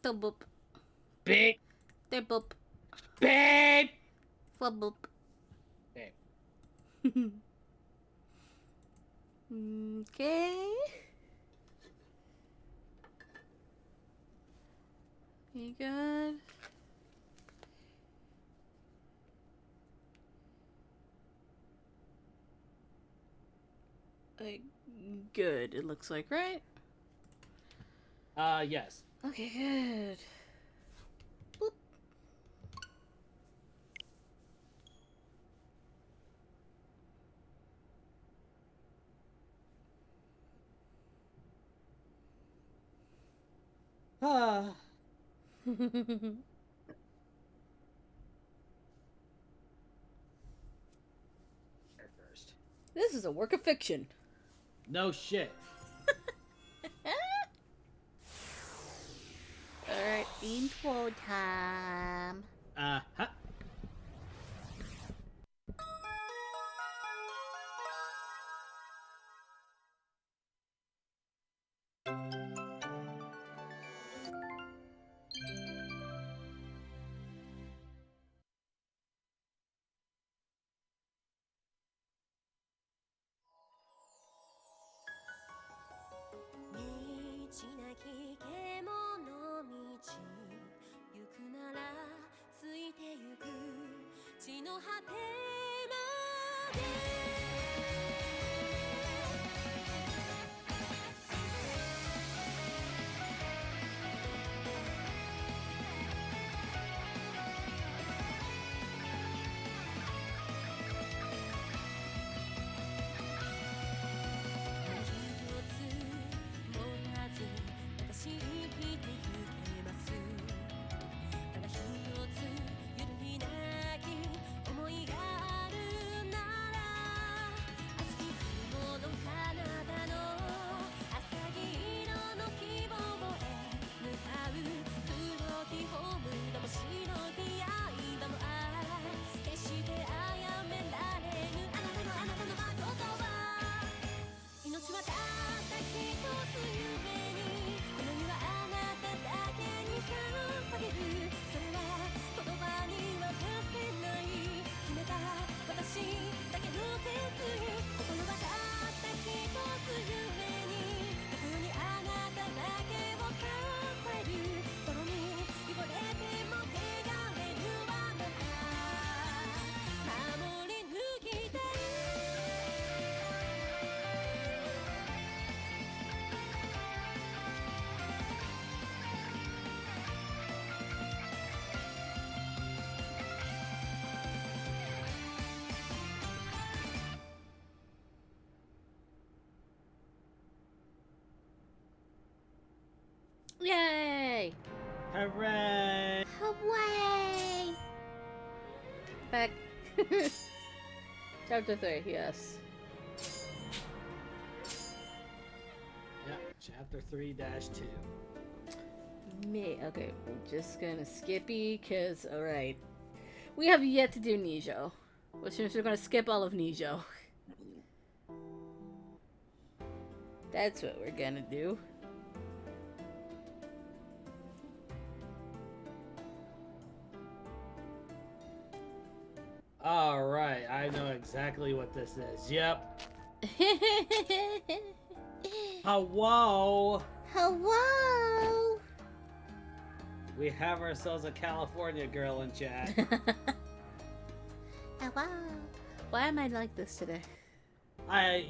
Boop. Beep. There boop. Beep. Flub boop. Beep. Okay. You good? Good, it looks like, right? Yes. Okay, good. Boop. Ah. First. This is a work of fiction. No shit. Alright, intro time. Huh. Yay! Hooray! Hooray! Back. Chapter 3, yes. Yeah, chapter 3-2. Me. Okay, we're just gonna skippy, cause, alright. We have yet to do Nijo. Which means we're gonna skip all of Nijo. That's what we're gonna do. Alright, I know exactly what this is. Yep. Hello! Hello! We have ourselves a California girl in chat. Hello. Why am I like this today?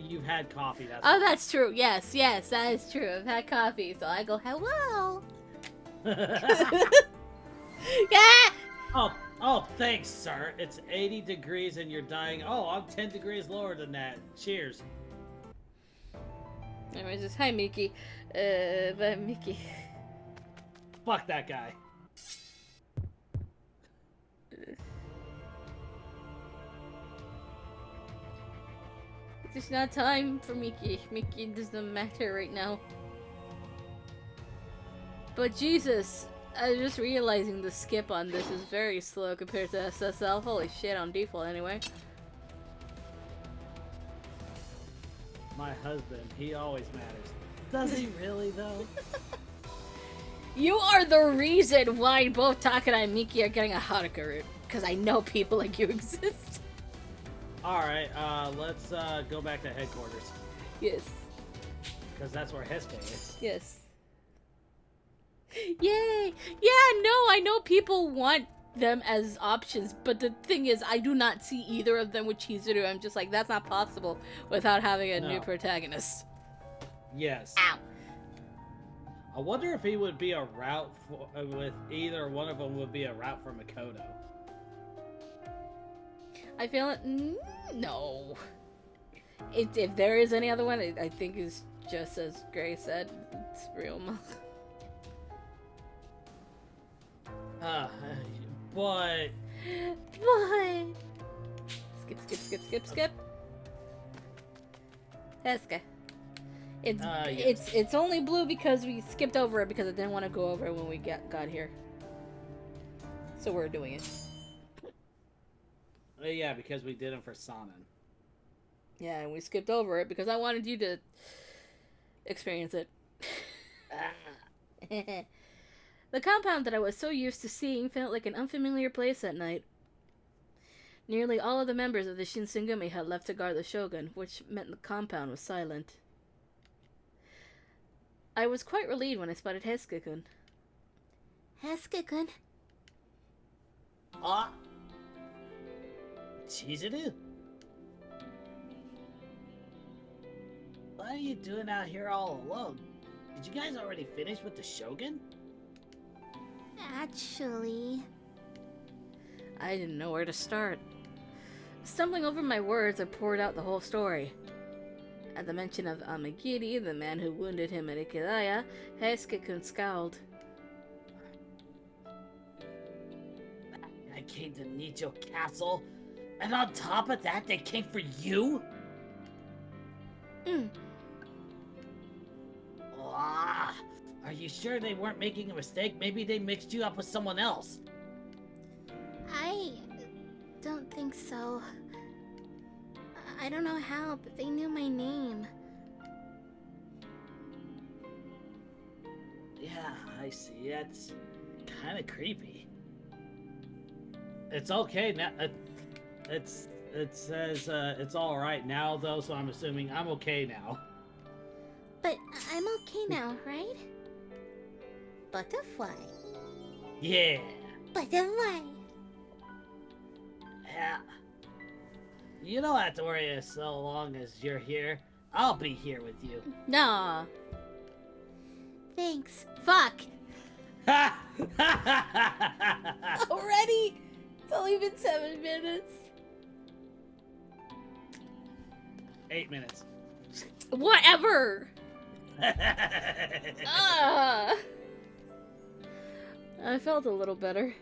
You've had coffee, that's Oh, that's true. Yes, yes, that is true. I've had coffee, so I go, hello. Yeah! Oh, thanks, sir. It's 80 degrees and you're dying. Oh, I'm 10 degrees lower than that. Cheers. Anyways, just hi, Miki. But Miki. Fuck that guy. It's not time for Miki. Miki doesn't matter right now. But Jesus, I was just realizing the skip on this is very slow compared to SSL. Holy shit, on default anyway. My husband, he always matters. Does he really, though? You are the reason why both Takada and Miki are getting a Haruka root. Because I know people like you exist. Alright, let's go back to headquarters. Yes. Because that's where Hesuke is. Yes. Yay! Yeah, no, I know people want them as options, but the thing is, I do not see either of them with Chizuru. I'm just like, that's not possible without having a new protagonist. Yes. Ow. I wonder if he would be a route for, with either one of them would be a route for Makoto. I feel it. No. If there is any other one, I think is just as Gray said. It's real. But. Skip. Hesuke. Yes. It's only blue because we skipped over it because I didn't want to go over it when we got here. So we're doing it. Yeah, because we did them for Sanan. Yeah, and we skipped over it because I wanted you to experience it. The compound that I was so used to seeing felt like an unfamiliar place at night. Nearly all of the members of the Shinsengumi had left to guard the Shogun, which meant the compound was silent. I was quite relieved when I spotted Hesuke-kun. Hesuke-kun? Chizuru? What are you doing out here all alone? Did you guys already finish with the Shogun? Actually... I didn't know where to start. Stumbling over my words, I poured out the whole story. At the mention of Amagiri, the man who wounded him at Ikiraya, Heisuke-kun scowled. I came to Nijo Castle, and on top of that, they came for you? Are you sure they weren't making a mistake? Maybe they mixed you up with someone else. I don't think so. I don't know how, but they knew my name. Yeah, I see. That's kind of creepy. It's okay now. It says it's all right now though, so I'm assuming I'm okay now. But I'm okay now, right? Butterfly. Yeah. Butterfly. Yeah. You don't have to worry as long as you're here. I'll be here with you. Nah. Thanks. Fuck! Already? It's only been 7 minutes. 8 minutes. Whatever! I felt a little better.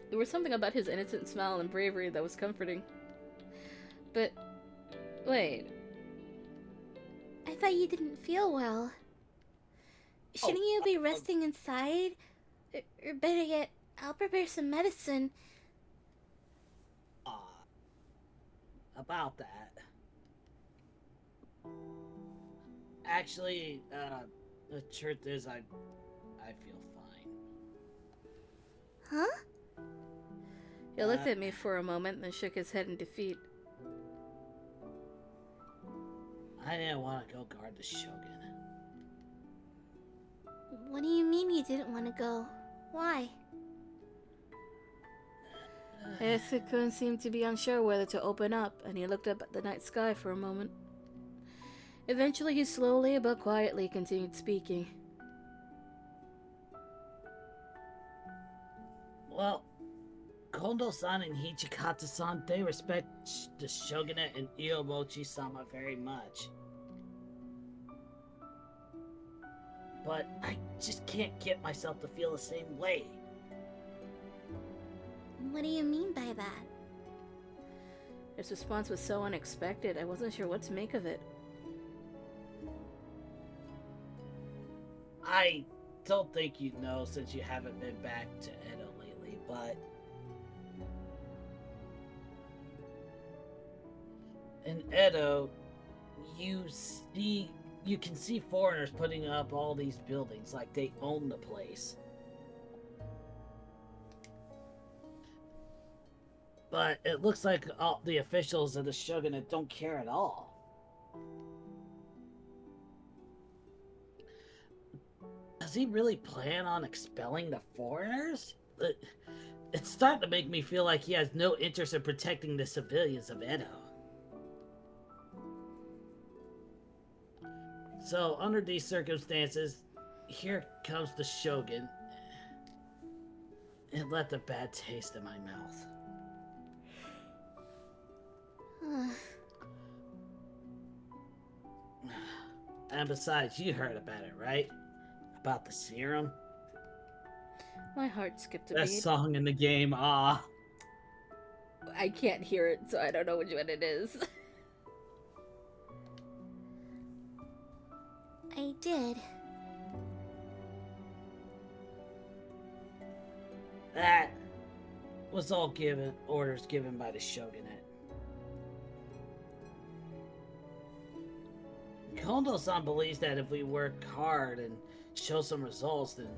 There was something about his innocent smile and bravery that was comforting. But, wait. I thought you didn't feel well. Shouldn't you be resting inside? Or better yet, I'll prepare some medicine. About that. Actually, the truth is I feel fine. Huh? He looked at me for a moment, then shook his head in defeat. I didn't want to go guard the Shogun. What do you mean you didn't want to go? Why? Heisuke-kun seemed to be unsure whether to open up, and he looked up at the night sky for a moment. Eventually, he slowly but quietly continued speaking. Well, Kondo-san and Hichikata-san, they respect the Shogunate and Iomochi-sama very much. But I just can't get myself to feel the same way. What do you mean by that? His response was so unexpected, I wasn't sure what to make of it. I don't think you know since you haven't been back to Edo lately, but... in Edo, you see you can see foreigners putting up all these buildings like they own the place. But it looks like all the officials of the shogunate don't care at all. Does he really plan on expelling the foreigners? It's starting to make me feel like he has no interest in protecting the civilians of Edo. So, under these circumstances, here comes the shogun. It left a bad taste in my mouth. And besides, you heard about it, right? About the serum? My heart skipped a Best beat. song in the game, ah. I can't hear it, so I don't know which one it is. I did. That was all orders given by the shogunate. Kondo-san believes that if we work hard and show some results, then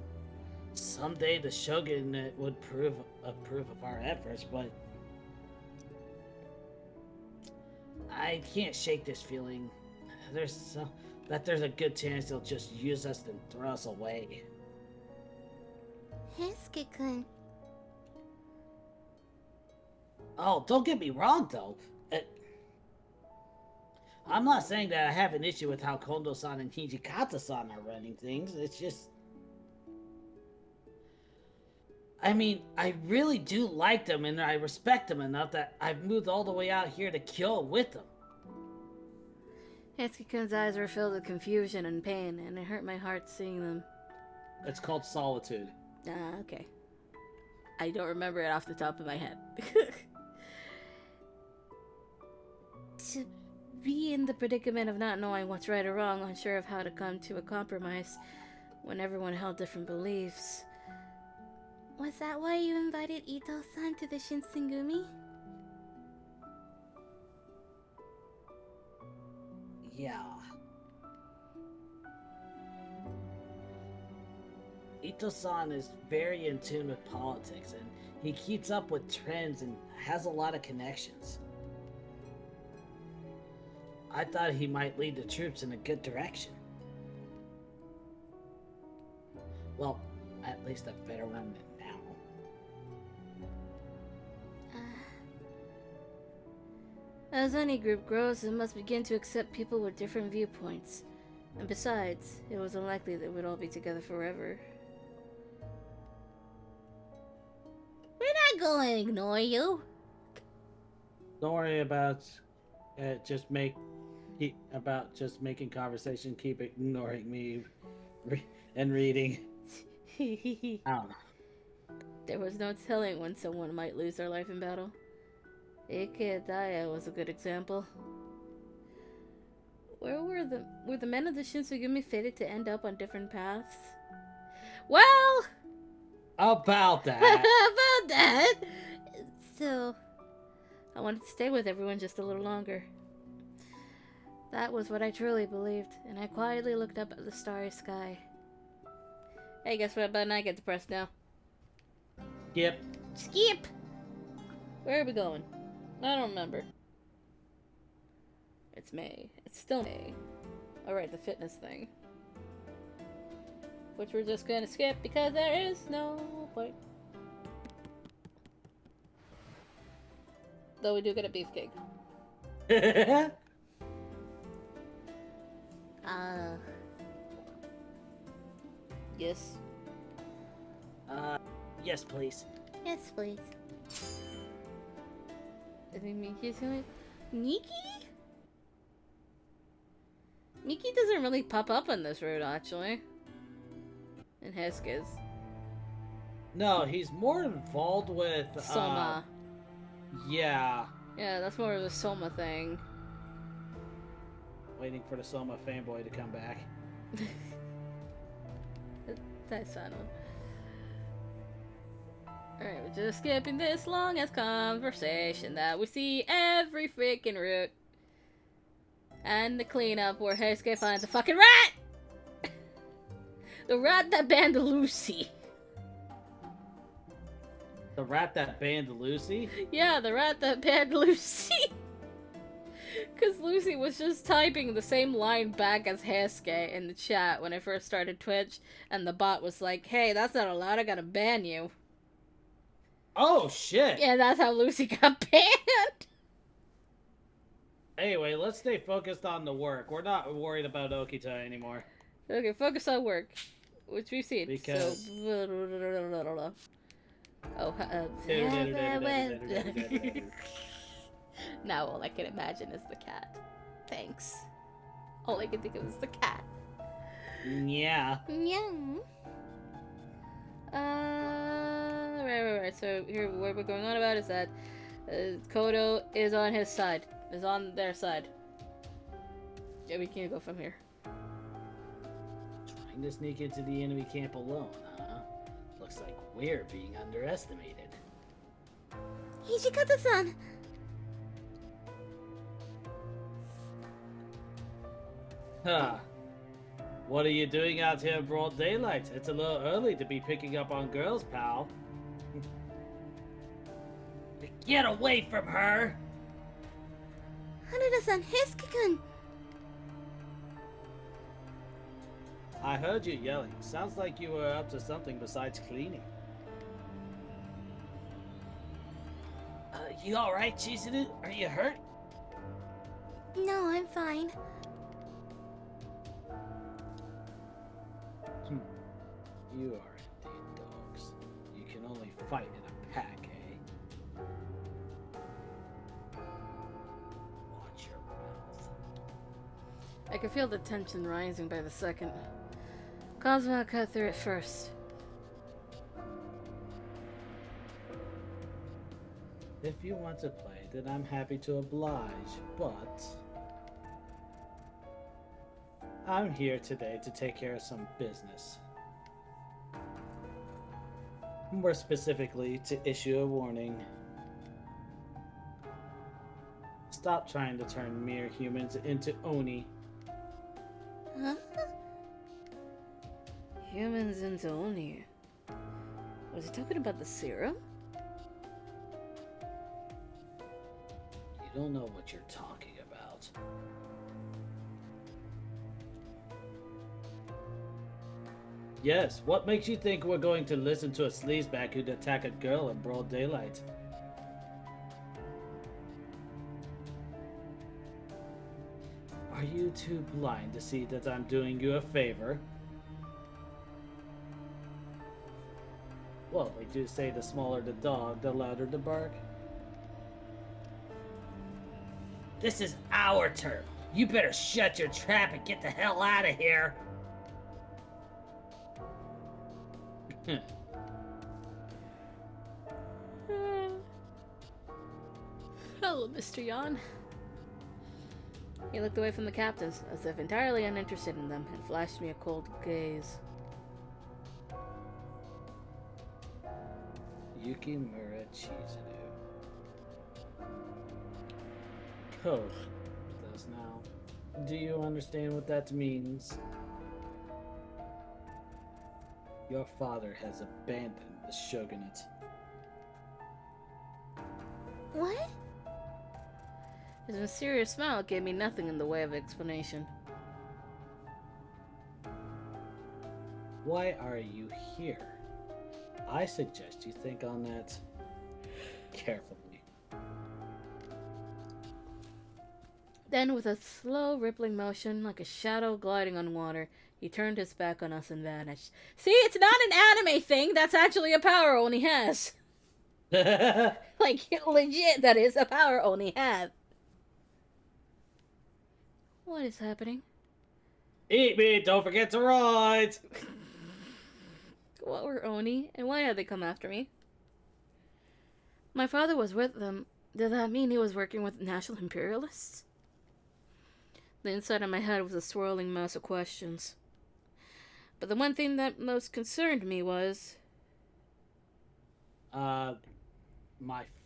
someday the shogunate would approve of our efforts, but I can't shake this feeling. There's a good chance they'll just use us and throw us away. Hesuke-kun. Oh, don't get me wrong, though. I'm not saying that I have an issue with how Kondo-san and Hijikata-san are running things. It's just... I mean, I really do like them and I respect them enough that I've moved all the way out here to kill with them. Hesuke-kun's eyes were filled with confusion and pain, and it hurt my heart seeing them. It's called solitude. Ah, okay. I don't remember it off the top of my head. To Be in the predicament of not knowing what's right or wrong, unsure of how to come to a compromise when everyone held different beliefs. Was that why you invited Ito-san to the Shinsengumi? Yeah. Ito-san is very in tune with politics, and he keeps up with trends and has a lot of connections. I thought he might lead the troops in a good direction. Well, at least a better one than now. As any group grows, it must begin to accept people with different viewpoints. And besides, it was unlikely that we'd all be together forever. We're not going to ignore you. Don't worry about just making conversation. Keep ignoring me and reading. I don't know. There was no telling when someone might lose their life in battle. Ikeedaya was a good example. Where were the men of the Shinsengumi fated to end up on different paths? Well, About that. about that. So, I wanted to stay with everyone just a little longer. That was what I truly believed, and I quietly looked up at the starry sky. Hey, guess what button I get to press now? Yep. skip! Where are we going? I don't remember. It's May. It's still May. Alright, the fitness thing. Which we're just gonna skip because there is no point. Though we do get a beefcake. Yes. Yes, please. Yes, please. I think Miki's going. Miki? Miki doesn't really pop up on this route, actually. And Hesuke's. No, he's more involved with Soma. Yeah. Yeah, that's more of a Soma thing. Waiting for the Soma fanboy to come back. That's sad. Alright, we're just skipping this long ass conversation that we see every freaking route. and the cleanup where Heisuke finds a fucking rat! The rat that banned Lucy. The rat that banned Lucy? Yeah, the rat that banned Lucy. Because Lucy was just typing the same line back as Heisuke in the chat when I first started Twitch, and the bot was like, hey, that's not allowed, I gotta ban you. Oh, shit! Yeah, that's how Lucy got banned. Anyway, let's stay focused on the work. We're not worried about Okita anymore. Okay, focus on work, which we've seen. Because... So... Oh, now all I can imagine is the cat. Thanks. All I can think of is the cat. Yeah. Yeah. Right. So here, what we're going on about is that Kodo is on his side. Is on their side. Yeah, we can't go from here. Trying to sneak into the enemy camp alone, huh? Looks like we're being underestimated. Hijikata-san! Huh. What are you doing out here in broad daylight? It's a little early to be picking up on girls, pal. Get away from her! Hanada-san, Heisuke-kun! I heard you yelling. Sounds like you were up to something besides cleaning. You alright, Chizuru? Are you hurt? No, I'm fine. You are indeed dogs. You can only fight in a pack, eh? Watch your mouth. I can feel the tension rising by the second. Cosmo cut through it first. If you want to play, then I'm happy to oblige, but... I'm here today to take care of some business. More specifically, to issue a warning. Stop trying to turn mere humans into Oni. Huh? Humans into Oni. Was he talking about the serum? You don't know what you're talking about. Yes, what makes you think we're going to listen to a sleazebag who'd attack a girl in broad daylight? Are you too blind to see that I'm doing you a favor? Well, they do say the smaller the dog, the louder the bark. This is our turf. You better shut your trap and get the hell out of here. Hello, Mr. Yan. He looked away from the captives, as if entirely uninterested in them, and flashed me a cold gaze. Yukimura Chizuru. Code with us now. Do you understand what that means? Your father has abandoned the shogunate. What? His mysterious smile gave me nothing in the way of explanation. Why are you here? I suggest you think on that carefully. Then, with a slow, rippling motion, like a shadow gliding on water, he turned his back on us and vanished. See, it's not an anime thing, that's actually a power Oni has. Like, legit, that is a power Oni have. What is happening? Eat me, don't forget to ride! What were Oni, and why had they come after me? My father was with them. Did that mean he was working with national imperialists? The inside of my head was a swirling mass of questions. But the one thing that most concerned me was... My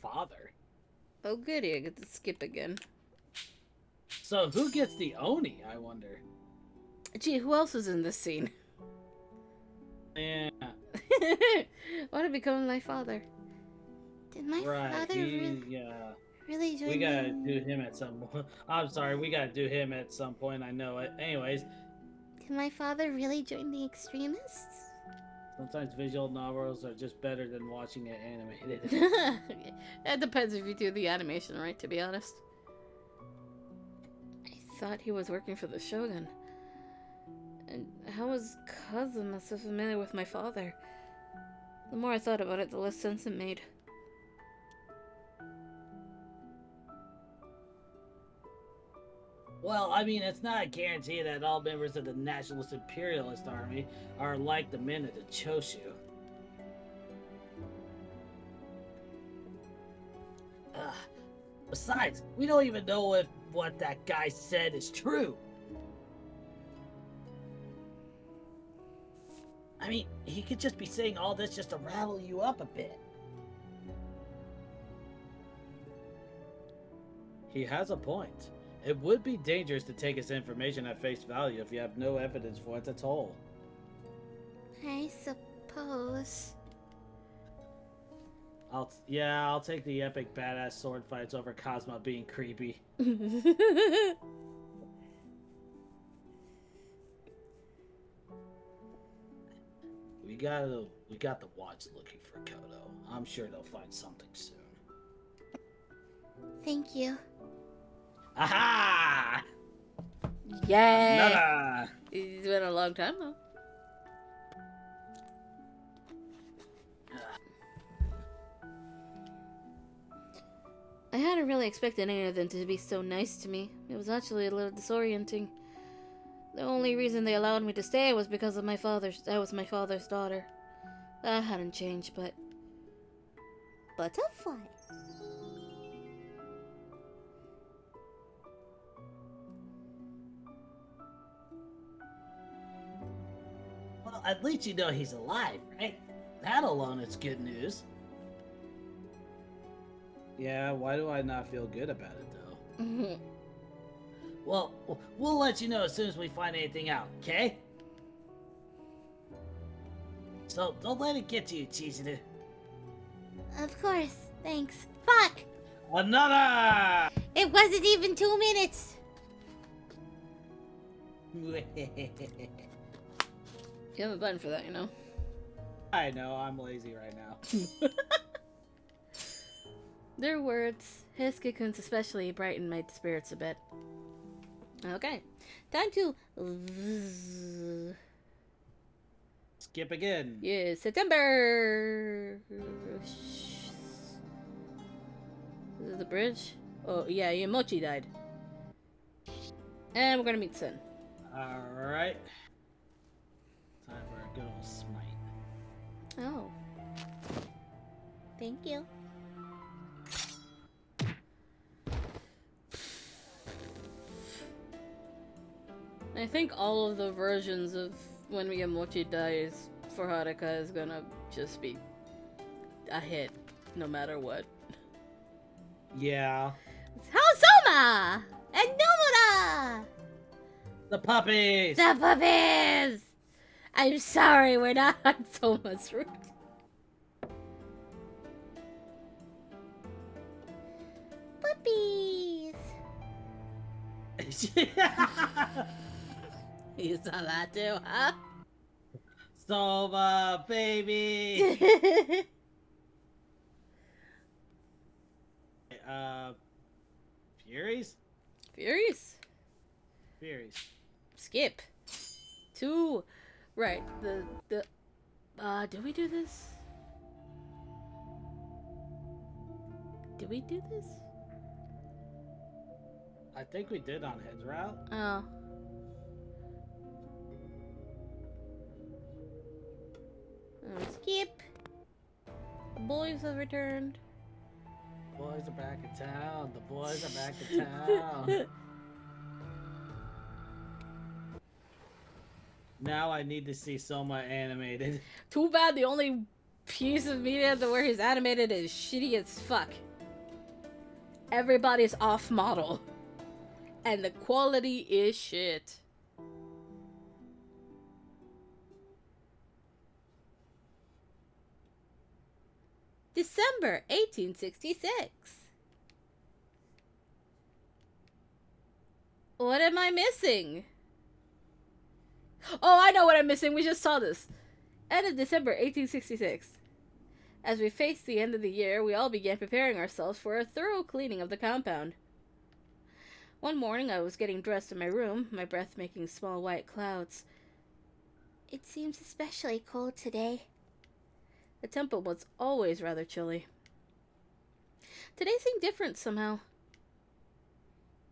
father? Oh goody, I get to skip again. So who gets the Oni, I wonder? Gee, who else was in this scene? Yeah, What had become of my father? Did my right. father really join We gotta in? do him at some. I'm sorry, we gotta do him at some point. I know it. Anyways, Did my father really join the extremists? sometimes visual novels are just better than watching it animated. That depends if you do the animation right, to be honest. I thought he was working for the Shogun. And how was Kazuma so familiar with my father? The more I thought about it, the less sense it made. Well, I mean, it's not a guarantee that all members of the Nationalist Imperialist Army are like the men of the Choshu. Besides, we don't even know if what that guy said is true. I mean, he could just be saying all this just to rattle you up a bit. He has a point. It would be dangerous to take his information at face value if you have no evidence for it at all. I suppose. I'll take the epic badass sword fights over Cosmo being creepy. We got the watch looking for Kodo. I'm sure they'll find something soon. Thank you. Aha! Yay! Nada! It's been a long time though. I hadn't really expected any of them to be so nice to me. It was actually a little disorienting. The only reason they allowed me to stay was because of I was my father's daughter. That hadn't changed, but Butterfly. Well, at least you know he's alive, right? That alone is good news. Yeah, why do I not feel good about it, though? Well, we'll let you know as soon as we find anything out, okay? So, don't let it get to you, Chizuru. Of course. Thanks. Fuck! Another! It wasn't even 2 minutes. you have a button for that, you know. I know, I'm lazy right now. Their words, Hiske-kun's especially, brightened my spirits a bit. Okay, time to... Skip again. Yeah, September! Is it the bridge? Oh, yeah, Yamochi died. And we're gonna meet Sen. Alright. Time for a good old smite. Oh. Thank you. I think all of the versions of when Miyamochi dies for Haruka is gonna just be a hit, no matter what. Yeah. Haosoma! And Nomura! The puppies! The puppies! I'm sorry, we're not on Soma's route. Puppies! You saw that too, huh? Soma, baby! Furies? Furies? Furies. Skip. 2. Right, did we do this? Did we do this? I think we did on his route. Oh. Skip. The boys have returned. Boys are back in town. The boys are back in town. Now I need to see Soma animated. Too bad the only piece of media where he's animated is shitty as fuck. Everybody's off model. And the quality is shit. December 1866. What am I missing? Oh, I know what I'm missing. We just saw this. End of December 1866. As we faced the end of the year, we all began preparing ourselves for a thorough cleaning of the compound. One morning, I was getting dressed in my room, my breath making small white clouds. It seems especially cold today. The temple was always rather chilly. Today seemed different somehow.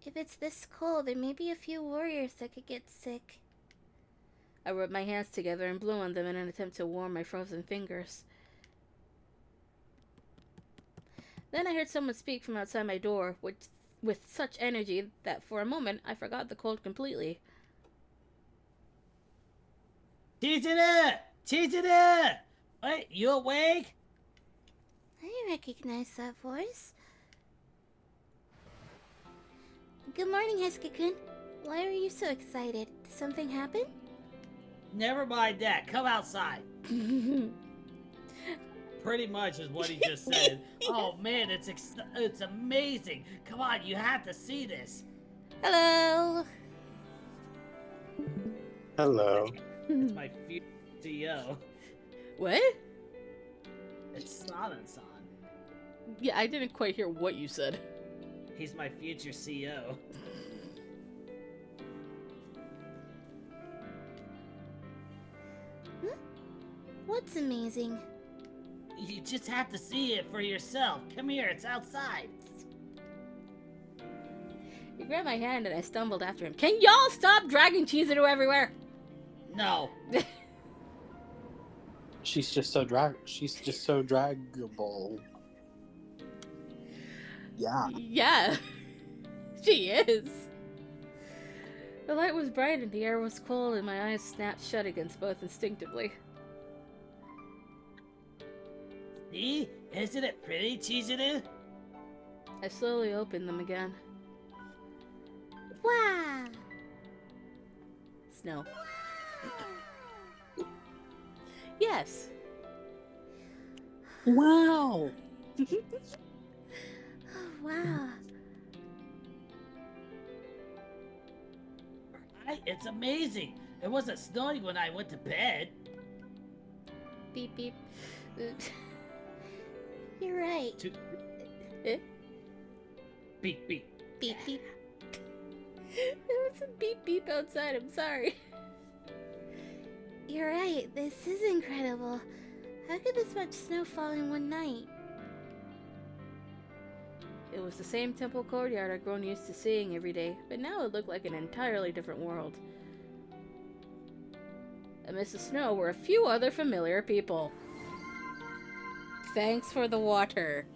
If it's this cold, there may be a few warriors that could get sick. I rubbed my hands together and blew on them in an attempt to warm my frozen fingers. Then I heard someone speak from outside my door with such energy that for a moment I forgot the cold completely. Chizuru! Chizuru! Wait, you awake? I recognize that voice. Good morning, Hesuke-kun. Why are you so excited? Did something happen? Never mind that. Come outside. Pretty much is what he just said. Oh man, it's amazing. Come on, you have to see this. Hello! Hello. It's my future CEO. What? It's Sana-san. Yeah, I didn't quite hear what you said. He's my future CEO. What's amazing? You just have to see it for yourself. Come here, it's outside. He grabbed my hand and I stumbled after him. Can y'all stop dragging Chizuru everywhere? No. She's just so draggable. Yeah. Yeah, she is. The light was bright and the air was cold and my eyes snapped shut against both instinctively. See? Isn't it pretty, Chizuru? I slowly opened them again. Wow! Snow. Yes. Wow. Oh, wow. Right? It's amazing. It wasn't snowing when I went to bed. Beep beep. You're right. Eh? Beep, beep. Beep beep. There was a beep beep outside. I'm sorry. You're right. This is incredible. How could this much snow fall in one night? It was the same temple courtyard I'd grown used to seeing every day, but now it looked like an entirely different world. Amidst the snow were a few other familiar people. Thanks for the water.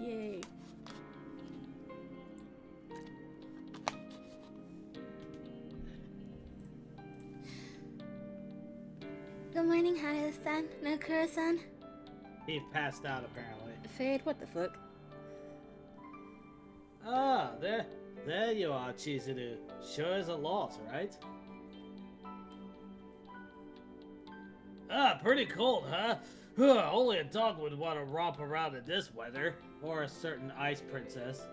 Yay. Good morning, Haruo-san. Nakura-san. He passed out apparently. Fade, what the fuck? Ah, there you are, Chizuru. Sure is a loss, right? Ah, pretty cold, huh? Only a dog would want to romp around in this weather. Or a certain ice princess.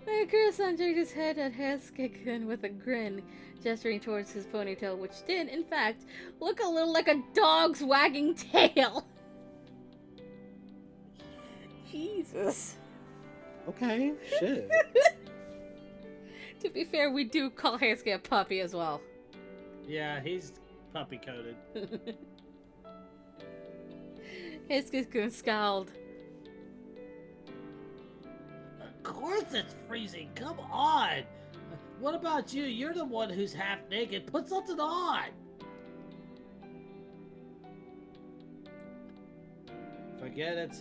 Nakura-san jerked his head at Hesuke-kun with a grin, gesturing towards his ponytail, which did, in fact, look a little like a dog's wagging tail. Jesus. Okay, shit. To be fair, we do call Hesuke a puppy as well. Yeah, he's puppy coated. Hesuke-kun scowled. Of course it's freezing. Come on. What about you? You're the one who's half naked. Put something on. Forget it.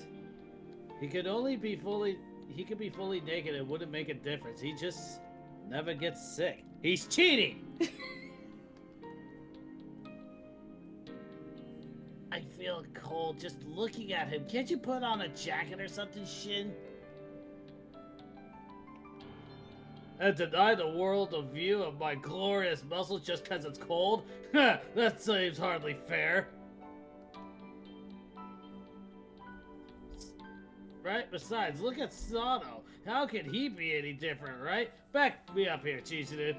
He could be fully naked. It wouldn't make a difference. He just never gets sick. He's cheating. I feel cold just looking at him. Can't you put on a jacket or something, Shin? and deny the world a view of my glorious muscles just because it's cold? That seems hardly fair. Right? Besides, look at Sano. How can he be any different, right? Back me up here, Chizuru.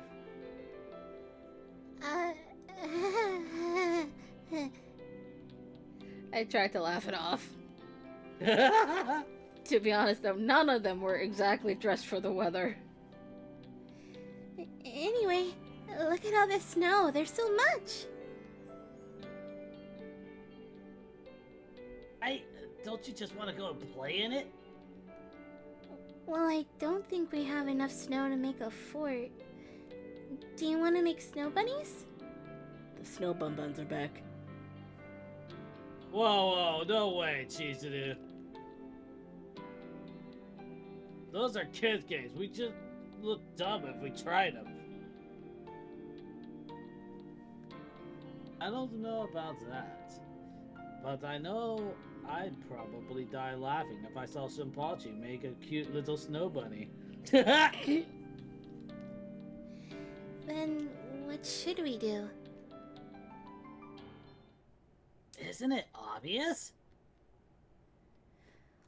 I tried to laugh it off. To be honest, though, none of them were exactly dressed for the weather. Anyway, look at all this snow. There's so much. Don't you just want to go and play in it? Well, I don't think we have enough snow to make a fort. Do you want to make snow bunnies? The snow bun-buns are back. Whoa, no way, Chizuru. Those are kids' games. We just look dumb if we tried them. I don't know about that, but I know I'd probably die laughing if I saw Shinpachi make a cute little snow bunny. Then what should we do? Isn't it obvious?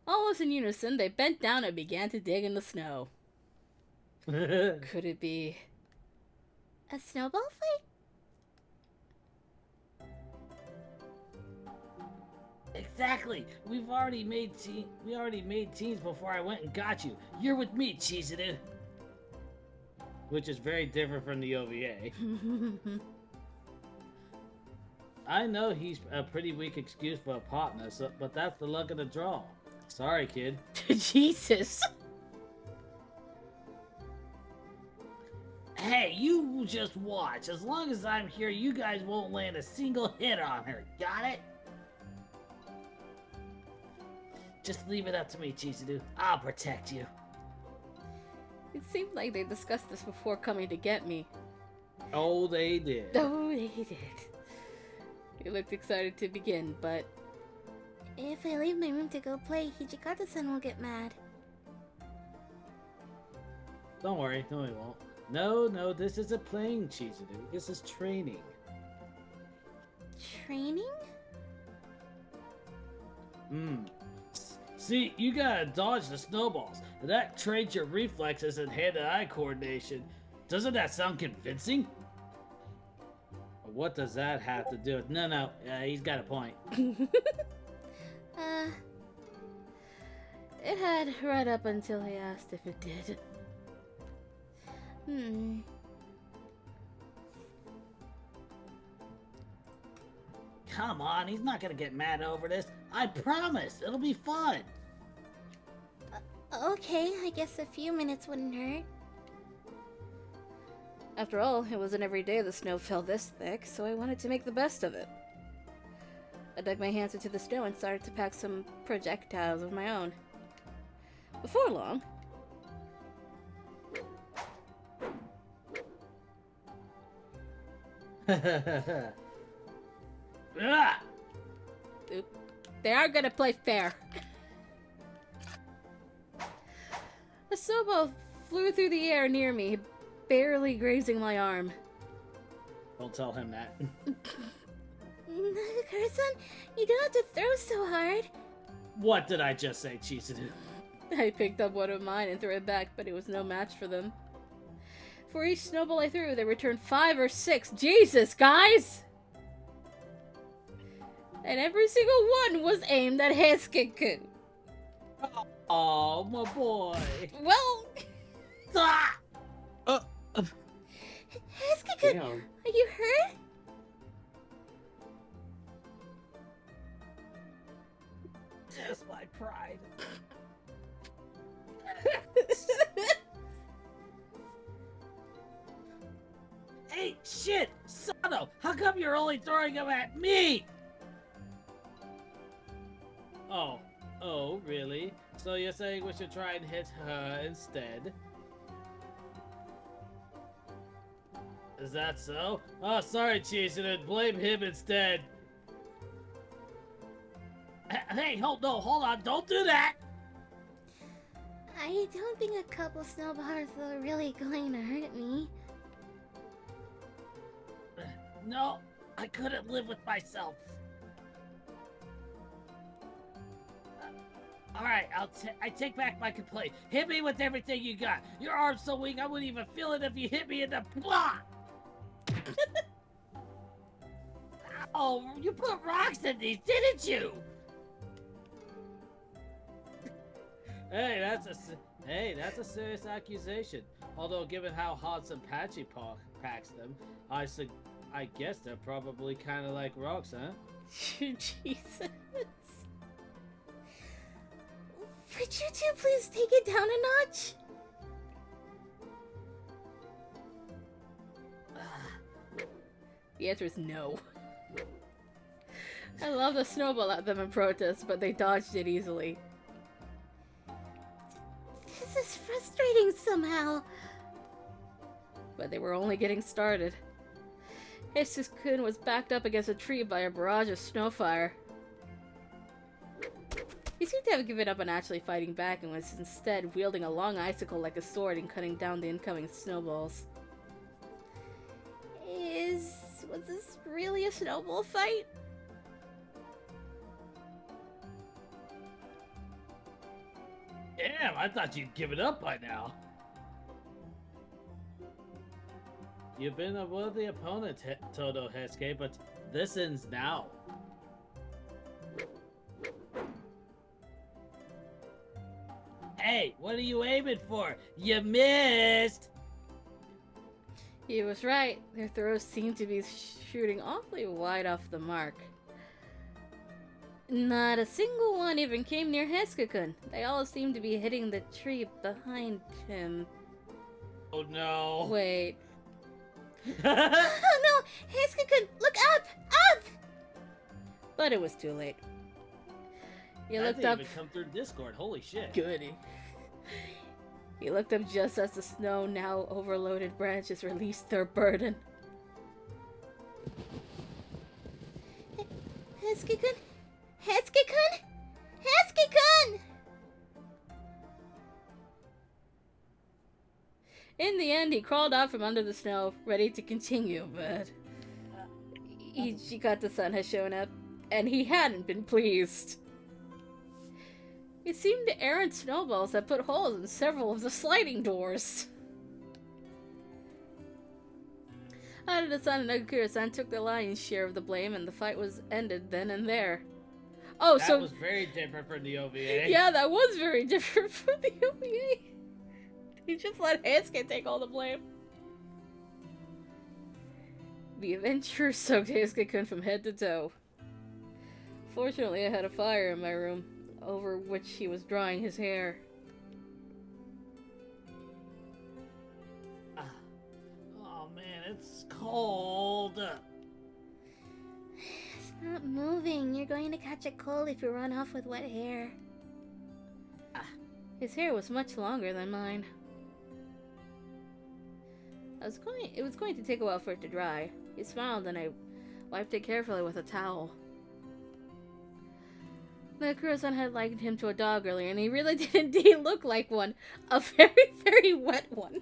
Almost in unison, they bent down and began to dig in the snow. Could it be... A snowball fight? Exactly. We already made teams before I went and got you. You're with me, Chizuru. Which is very different from the OVA. I know he's a pretty weak excuse for a partner, but that's the luck of the draw. Sorry, kid. Jesus. Hey, you just watch. As long as I'm here, you guys won't land a single hit on her. Got it? Just leave it up to me, Chizuru. I'll protect you. It seemed like they discussed this before coming to get me. Oh, they did. Oh, they did. He looked excited to begin, but... If I leave my room to go play, Hijikata-san will get mad. Don't worry, no he won't. No, this isn't playing, Chizuru. This is training. Training? See, you gotta dodge the snowballs. That trains your reflexes and hand-to-eye coordination. Doesn't that sound convincing? What does that have to do with... No, he's got a point. It had right up until he asked if it did. Come on, he's not gonna get mad over this. I promise, it'll be fun. Okay, I guess a few minutes wouldn't hurt. After all, it wasn't every day the snow fell this thick, so I wanted to make the best of it. I dug my hands into the snow and started to pack some projectiles of my own. Before long... They aren't gonna play fair. A snowball flew through the air near me, barely grazing my arm. Don't tell him that. Nagakura-san, you don't have to throw so hard. What did I just say, Chizuru? I picked up one of mine and threw it back, but it was no match for them. For each snowball I threw, they returned 5 or 6. Jesus, guys! And every single one was aimed at Heisuke-kun. Oh, my boy. Well... Ah! Heisuke-kun, are you hurt? Just my pride. Hey, shit! Sano, how come you're only throwing them at me? Oh, really? So you're saying we should try and hit her instead? Is that so? Oh, sorry, Chizuru. Blame him instead. Hey, hold on. Don't do that! I don't think a couple snowballs are really going to hurt me. No, I couldn't live with myself. Alright, I take back my complaint. Hit me with everything you got. Your arm's so weak I wouldn't even feel it if you hit me in the blah! Oh, you put rocks in these, didn't you? Hey, that's a serious accusation. Although, given how Handsome Patchy packs them, I guess they're probably kind of like rocks, huh? Jesus. Would you two please take it down a notch? The answer is no. I love to snowball at them in protest, but they dodged it easily. This is frustrating somehow. But they were only getting started. Hiskis-kun was backed up against a tree by a barrage of snowfire. He seemed to have given up on actually fighting back and was instead wielding a long icicle like a sword and cutting down the incoming snowballs. Was this really a snowball fight? Damn, I thought you'd give it up by now. You've been a worthy opponent, Todo Hesuke, but this ends now. Hey, what are you aiming for? You missed! He was right. Their throws seemed to be shooting awfully wide off the mark. Not a single one even came near Hiskis-kun. They all seemed to be hitting the tree behind him. Oh no. Wait. Oh no! Hiskis-kun, look up! Up! But it was too late. He That looked didn't up. even come through Discord. Holy shit. Goody. He looked up just as the snow now overloaded branches released their burden. Hiskis-kun? Hiskis-kun? Hiskis-kun! In the end, he crawled out from under the snow, ready to continue, but Ichikata-san had shown up, and he hadn't been pleased. It seemed errant snowballs that put holes in several of the sliding doors. Harada-san and Nagakura-san took the lion's share of the blame, and the fight was ended then and there. Oh, That was very different from the OVA. yeah, that was very different from the OVA. He just let Heisuke take all the blame. The adventure soaked Heisuke-kun from head to toe. Fortunately, I had a fire in my room, over which he was drying his hair. Oh man, it's cold. Stop moving. You're going to catch a cold if you run off with wet hair. His hair was much longer than mine. It was going to take a while for it to dry. He smiled and I wiped it carefully with a towel. Nagakura-san had likened him to a dog earlier, and he really did indeed look like one. A very, very wet one.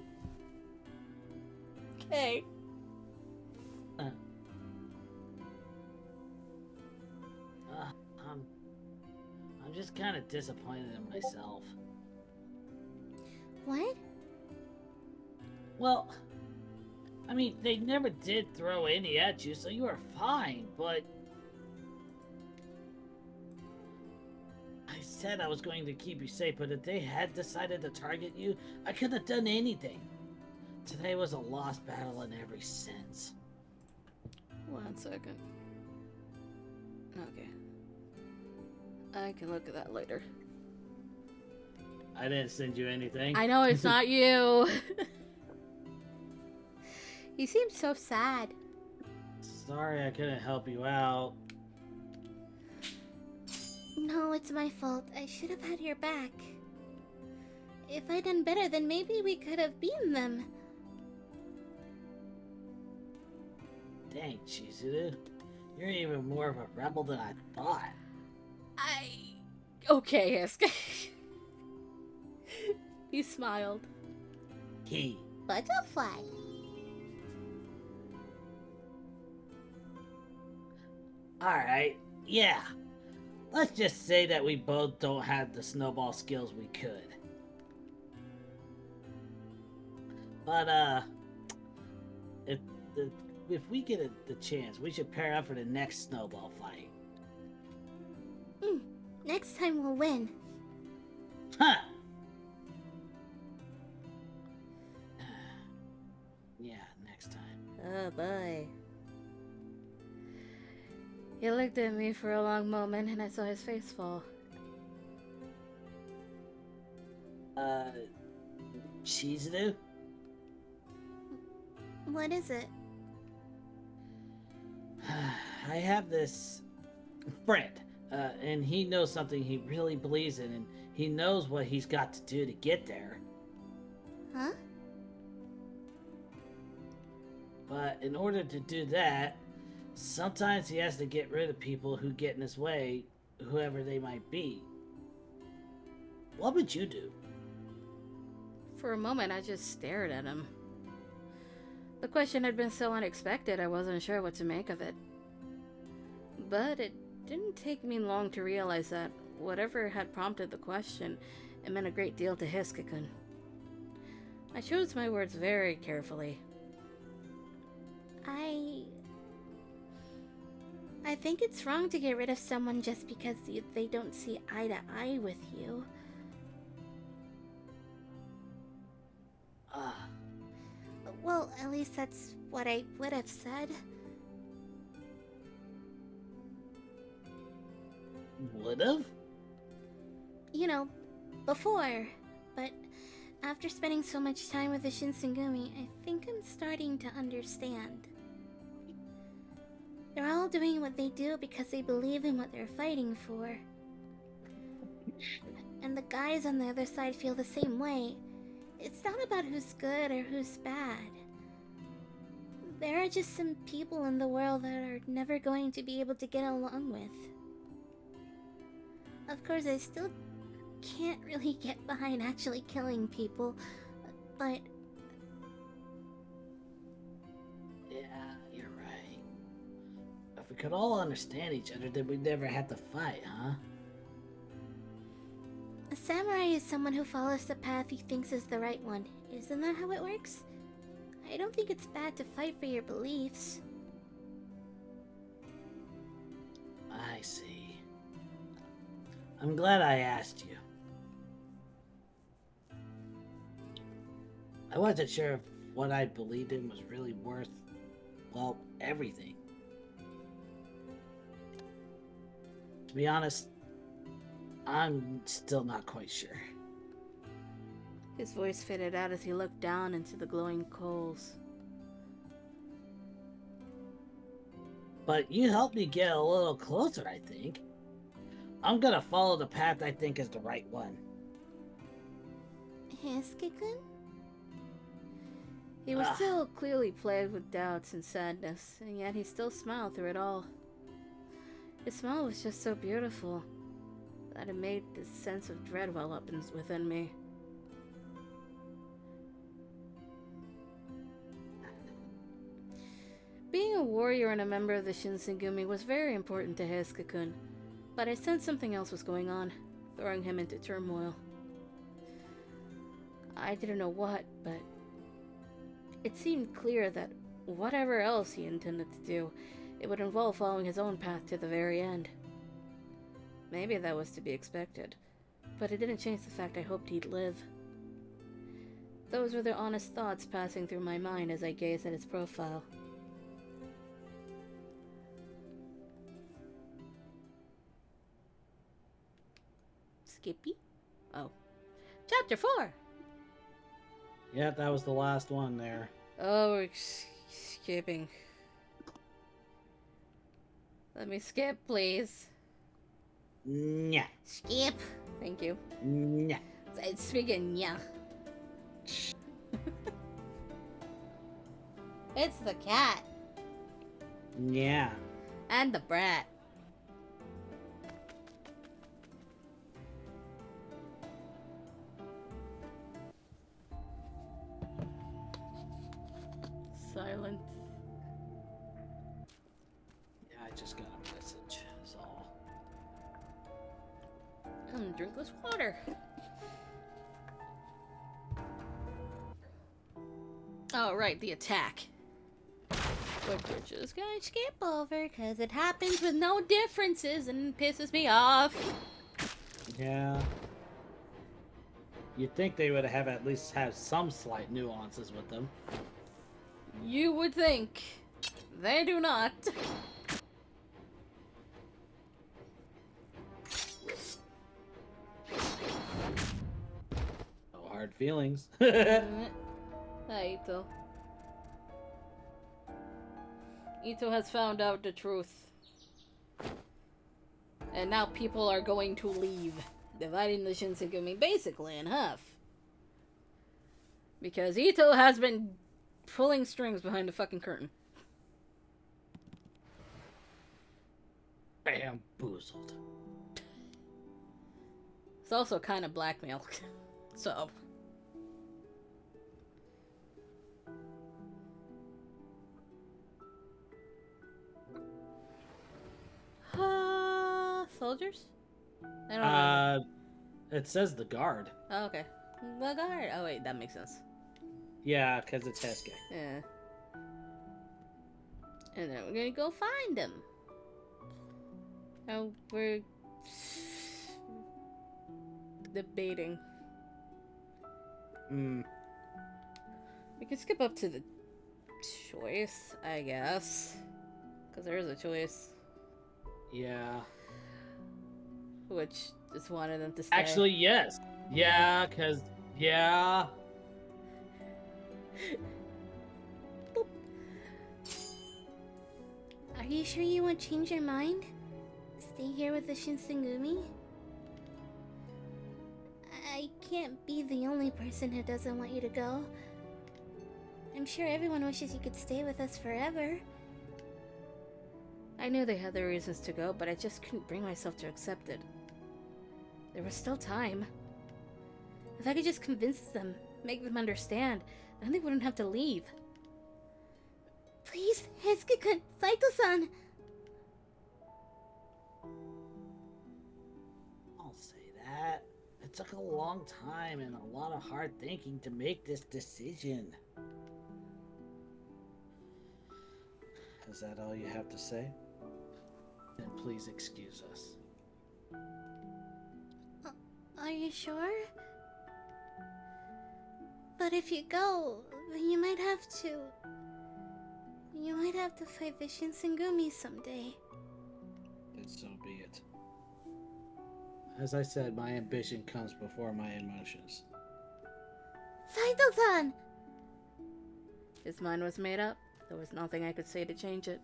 Okay. I'm just kind of disappointed in myself. What? Well, I mean, they never did throw any at you, so you were fine, but... I said I was going to keep you safe, but if they had decided to target you, I couldn't have done anything. Today was a lost battle in every sense. 1 second. Okay. I can look at that later. I didn't send you anything. I know it's not you. You seem so sad. Sorry I couldn't help you out. No, it's my fault. I should have had your back. If I'd done better, then maybe we could have beaten them. Dang, Chizuru. You're even more of a rebel than I thought. Okay, Hesuke. He smiled. He. Butterfly. Alright, yeah. Let's just say that we both don't have the snowball skills we could. But, if if we get the chance, we should pair up for the next snowball fight. Next time we'll win. Huh! Yeah, next time. Oh boy. He looked at me for a long moment and I saw his face fall. Chizuru? What is it? I have this friend, and he knows something he really believes in, and he knows what he's got to do to get there. Huh? But in order to do that, sometimes he has to get rid of people who get in his way, whoever they might be. What would you do? For a moment, I just stared at him. The question had been so unexpected, I wasn't sure what to make of it. But it didn't take me long to realize that whatever had prompted the question, it meant a great deal to Hiskakun. I chose my words very carefully. I think it's wrong to get rid of someone just because they don't see eye to eye with you. Well, at least that's what I would have said. Would've? You know, before. But after spending so much time with the Shinsengumi, I think I'm starting to understand. They're all doing what they do because they believe in what they're fighting for. And the guys on the other side feel the same way. It's not about who's good or who's bad. There are just some people in the world that are never going to be able to get along with. Of course, I still can't really get behind actually killing people, but... Yeah, you're right. If we could all understand each other, then we'd never have to fight, huh? A samurai is someone who follows the path he thinks is the right one. Isn't that how it works? I don't think it's bad to fight for your beliefs. I see. I'm glad I asked you. I wasn't sure if what I believed in was really worth, well, everything. To be honest, I'm still not quite sure. His voice faded out as he looked down into the glowing coals. But you helped me get a little closer, I think. I'm gonna follow the path I think is the right one. Hiskakun? He was still clearly plagued with doubts and sadness, and yet he still smiled through it all. His smile was just so beautiful that it made this sense of dread well up within me. Being a warrior and a member of the Shinsengumi was very important to Hiskakun, but I sensed something else was going on, throwing him into turmoil. I didn't know what, but it seemed clear that whatever else he intended to do, it would involve following his own path to the very end. Maybe that was to be expected, but it didn't change the fact I hoped he'd live. Those were the honest thoughts passing through my mind as I gazed at his profile. Skippy? Oh. Chapter 4! Yeah, that was the last one there. Oh, we're skipping. Let me skip, please. Nya. Skip. Thank you. Nya. Speaking, yeah. It's the cat. Yeah. And the brat. drink this water. Oh, right, the attack. Which we're just gonna skip over because it happens with no differences and pisses me off. Yeah. You'd think they would have at least have some slight nuances with them. You would think. They do not. No hard feelings. Hi, Ito. Ito has found out the truth. And now people are going to leave, dividing the Shinsengumi basically in half. Because Ito has been pulling strings behind the fucking curtain. Bamboozled. It's also kind of blackmail. So. Soldiers? I don't know. It says the guard. Oh, okay. The guard. Oh, wait, that makes sense. Yeah, because it's Hesuke. Yeah. And then we're gonna go find him. Oh, we're debating. Hmm. We can skip up to the choice, I guess. Because there is a choice. Yeah. Which is one of them to stay. Actually, yes. Yeah, because... Yeah. Boop. Are you sure you won't change your mind? Stay here with the Shinsengumi? I can't be the only person who doesn't want you to go. I'm sure everyone wishes you could stay with us forever. I knew they had their reasons to go, but I just couldn't bring myself to accept it. There was still time. If I could just convince them, make them understand, then they wouldn't have to leave. Please, Hesuke-kun, Saito-san! I'll say that. It took a long time and a lot of hard thinking to make this decision. Is that all you have to say? Then please excuse us. Are you sure? But if you go, then you might have to... You might have to fight the Shinsengumi someday. Then so be it. As I said, my ambition comes before my emotions. Saito-san! His mind was made up. There was nothing I could say to change it.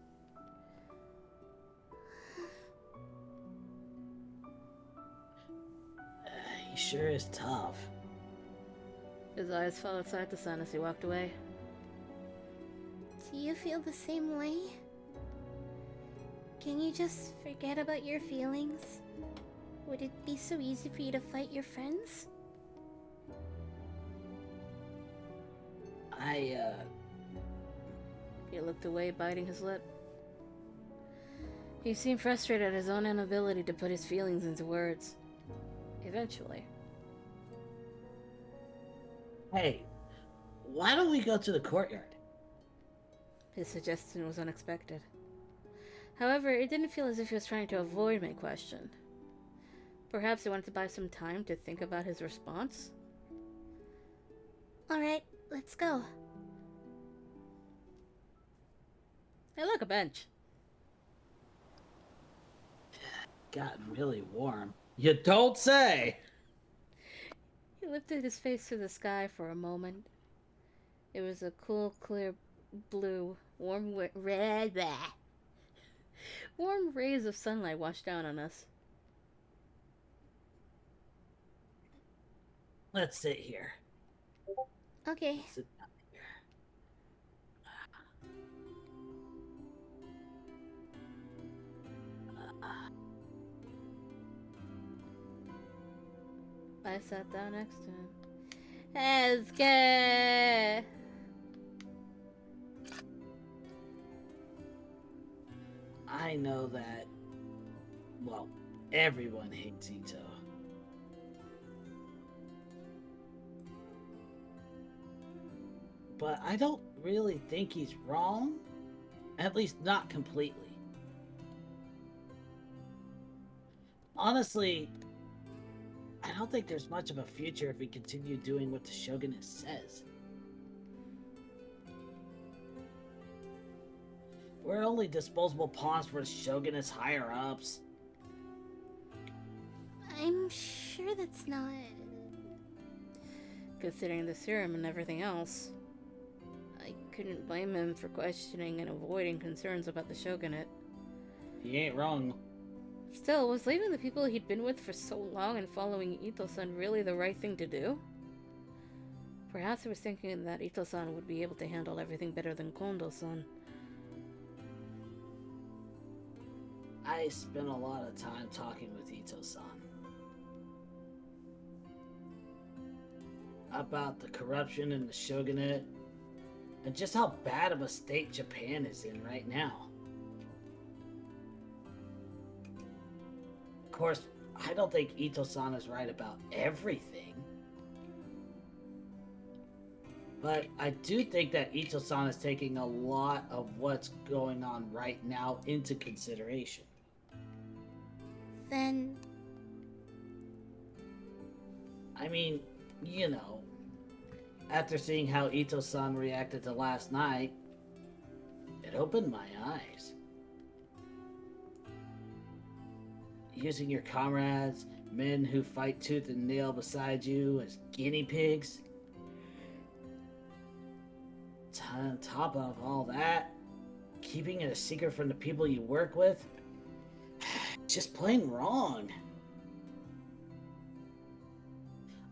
He sure is tough. His eyes followed Saito-san as he walked away. Do you feel the same way? Can you just forget about your feelings? Would it be so easy for you to fight your friends? He looked away, biting his lip. He seemed frustrated at his own inability to put his feelings into words. Eventually. Hey, why don't we go to the courtyard? His suggestion was unexpected. However, it didn't feel as if he was trying to avoid my question. Perhaps he wanted to buy some time to think about his response? Alright, let's go. Hey, look, a bench. Gotten really warm. You don't say! He lifted his face to the sky for a moment. It was a cool, clear blue, warm rays of sunlight washed down on us. Let's sit here. Okay. Sit down here. I sat down next to him. Hesuke! I know that, well, everyone hates Ito. but I don't really think he's wrong. At least not completely. Honestly, I don't think there's much of a future if we continue doing what the shogunate says. We're only disposable pawns for the shogunate's higher-ups. I'm sure that's not. Considering the serum and everything else, I couldn't blame him for questioning and avoiding concerns about the shogunate. He ain't wrong. Still, was leaving the people he'd been with for so long and following Ito-san really the right thing to do? Perhaps he was thinking that Ito-san would be able to handle everything better than Kondo-san. I spent a lot of time talking with Ito-san about the corruption in the shogunate and just how bad of a state Japan is in right now. Of course, I don't think Ito-san is right about everything. But I do think that Ito-san is taking a lot of what's going on right now into consideration. Then. I mean, you know, after seeing how Ito-san reacted to last night, it opened my eyes. Using your comrades, men who fight tooth and nail beside you, as guinea pigs. On top of all that, keeping it a secret from the people you work with, just plain wrong.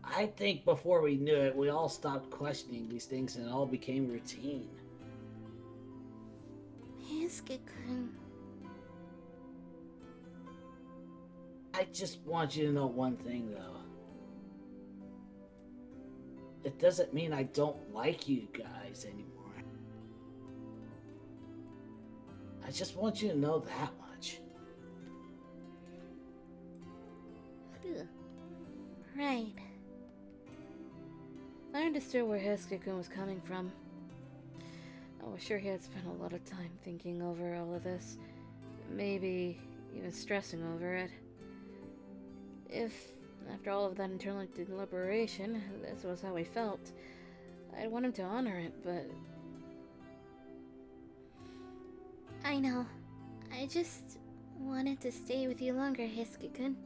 I think before we knew it, we all stopped questioning these things and it all became routine. Heisuke-kun. I just want you to know one thing, though. It doesn't mean I don't like you guys anymore. I just want you to know that much. Ugh. Right. I understood where Heisuke-kun was coming from. I was sure he had spent a lot of time thinking over all of this. Maybe even stressing over it. If, after all of that internal deliberation, this was how he felt, I'd want him to honor it, but... I know. I just wanted to stay with you longer, Heisuke-kun.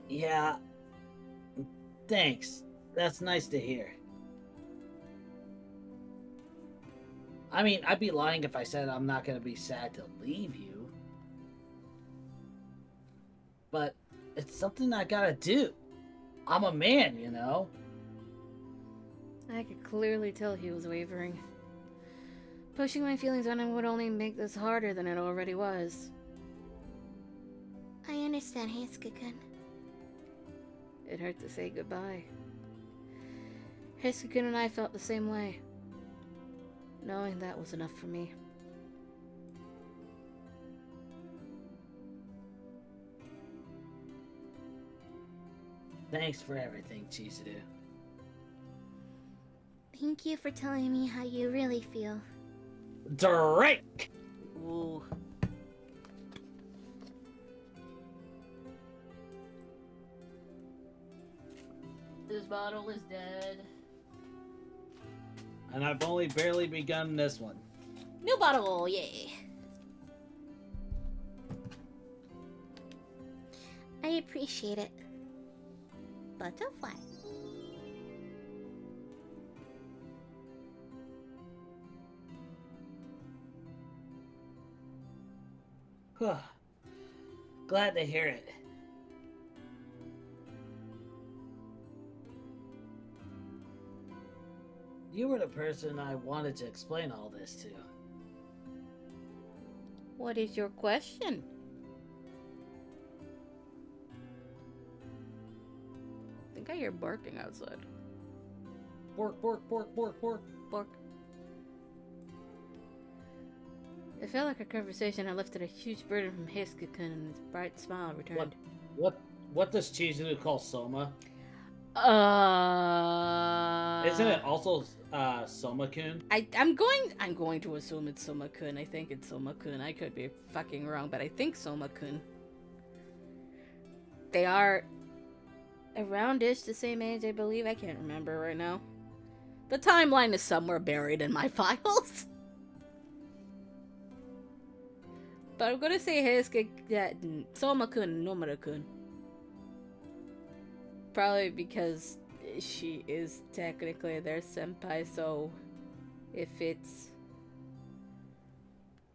Yeah. Thanks. That's nice to hear. I mean, I'd be lying if I said I'm not gonna be sad to leave you. But it's something I gotta do. I'm a man, you know? I could clearly tell he was wavering. Pushing my feelings on him would only make this harder than it already was. I understand, Heisuke-kun. It hurt to say goodbye. Heisuke and I felt the same way. Knowing that was enough for me. Thanks for everything, Chizuru. Thank you for telling me how you really feel. Drake! Ooh. This bottle is dead. And I've only barely begun this one. New bottle, yay! I appreciate it. Butterfly. Glad to hear it. You were the person I wanted to explain all this to. What is your question? I think I hear barking outside. Bork, bork, bork, bork, bork. Bark. It felt like a conversation had lifted a huge burden from Heisuke-kun and his bright smile returned. What does Chizuru call Soma? Isn't it also Soma-kun? I'm going to assume it's Soma-kun. I think it's Soma-kun. I could be fucking wrong, but I think Soma-kun. They are around-ish the same age, I believe. I can't remember right now. The timeline is somewhere buried in my files. But I'm gonna say Soma-kun, Nomura-kun. Probably because she is technically their senpai, so if it's...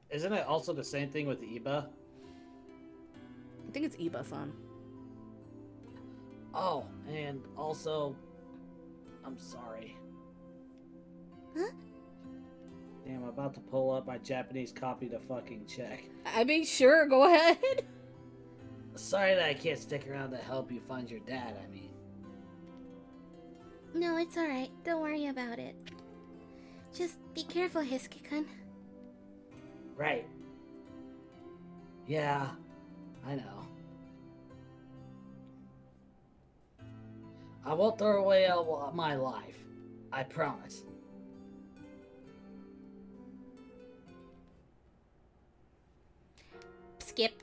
Isn't it also the same thing with Iba? I think it's Iba-san. Oh, and also, I'm sorry. Huh? Damn, I'm about to pull up my Japanese copy to fucking check. I mean, sure, go ahead. Sorry that I can't stick around to help you find your dad, I mean. No, it's alright. Don't worry about it. Just be careful, Hisuke-kun. Right. Yeah, I know. I won't throw away my life. I promise. Skip.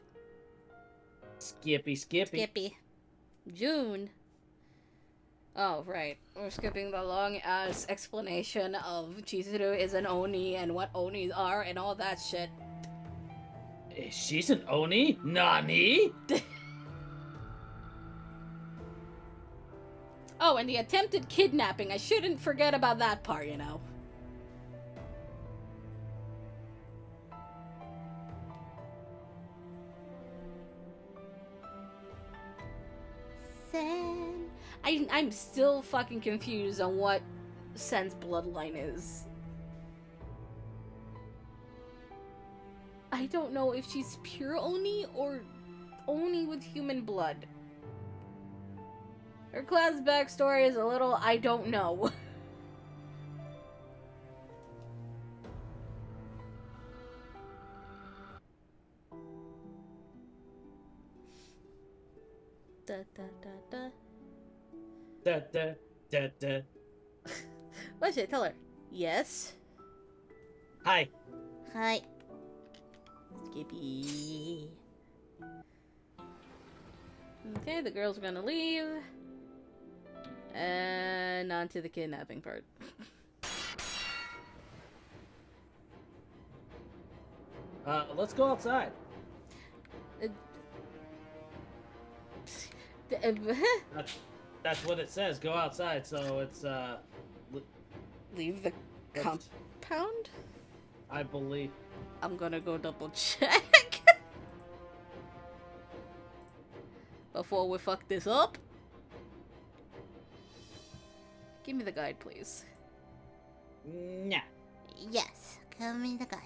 Skippy. Skippy. June. Oh, right. We're skipping the long-ass explanation of Chizuru is an Oni and what Onis are and all that shit. She's an Oni? Nani? Oh, and the attempted kidnapping. I shouldn't forget about that part, you know. Sen. I'm still fucking confused on what Sen's bloodline is. I don't know if she's pure Oni or Oni with human blood. Her clan's backstory is a little I don't know. Da, da, da, da. Da. What should I tell her? Yes. Hi. Hi. Skippy. Okay, the girls are gonna leave. And on to the kidnapping part. Let's go outside. That's what it says. Go outside. So it's Leave the That's- compound? I believe. I'm gonna go double check. Before we fuck this up. Give me the guide, please. Nah. Yes, give me the guide.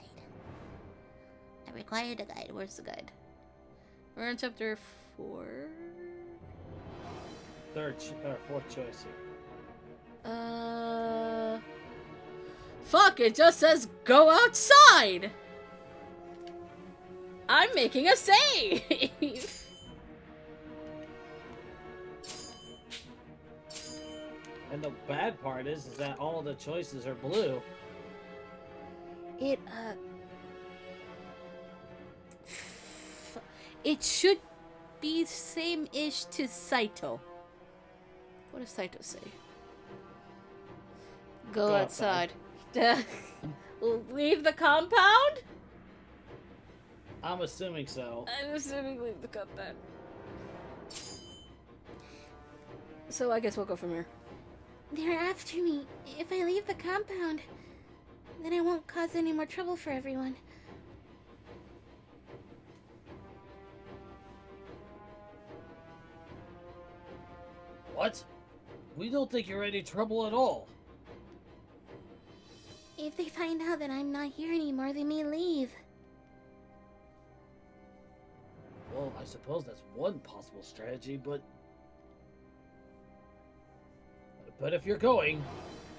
I require the guide. Where's the guide? We're on chapter 4. Fourth choice here. Fuck, it just says go outside! I'm making a save! And the bad part is that all the choices are blue. It should be same-ish to Saito. What does Saito say? Go outside. Leave the compound? I'm assuming so. I'm assuming leave the compound. So I guess we'll go from here. They're after me. If I leave the compound, then I won't cause any more trouble for everyone. What? We don't think you're any trouble at all. If they find out that I'm not here anymore, they may leave. Well, I suppose that's one possible strategy, but if you're going,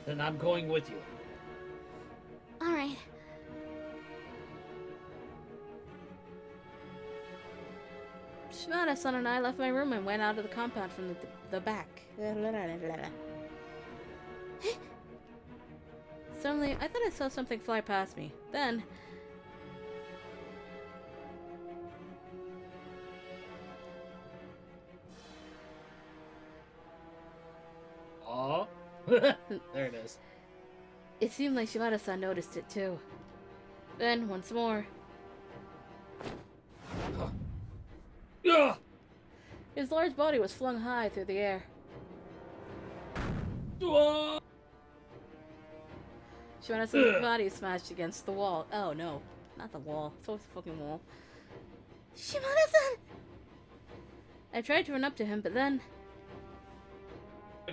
then I'm going with you. Alright. Shimada-san and I left my room and went out of the compound from the back. Suddenly, I thought I saw something fly past me. Then... Oh. There it is. It seemed like Shimada-san noticed it too. Then, once more... Ugh! his large body was flung high through the air. Ah! Shimada-san's body smashed against the wall. Oh no, not the wall. It's always the fucking wall. Shimada-san! I tried to run up to him, but then...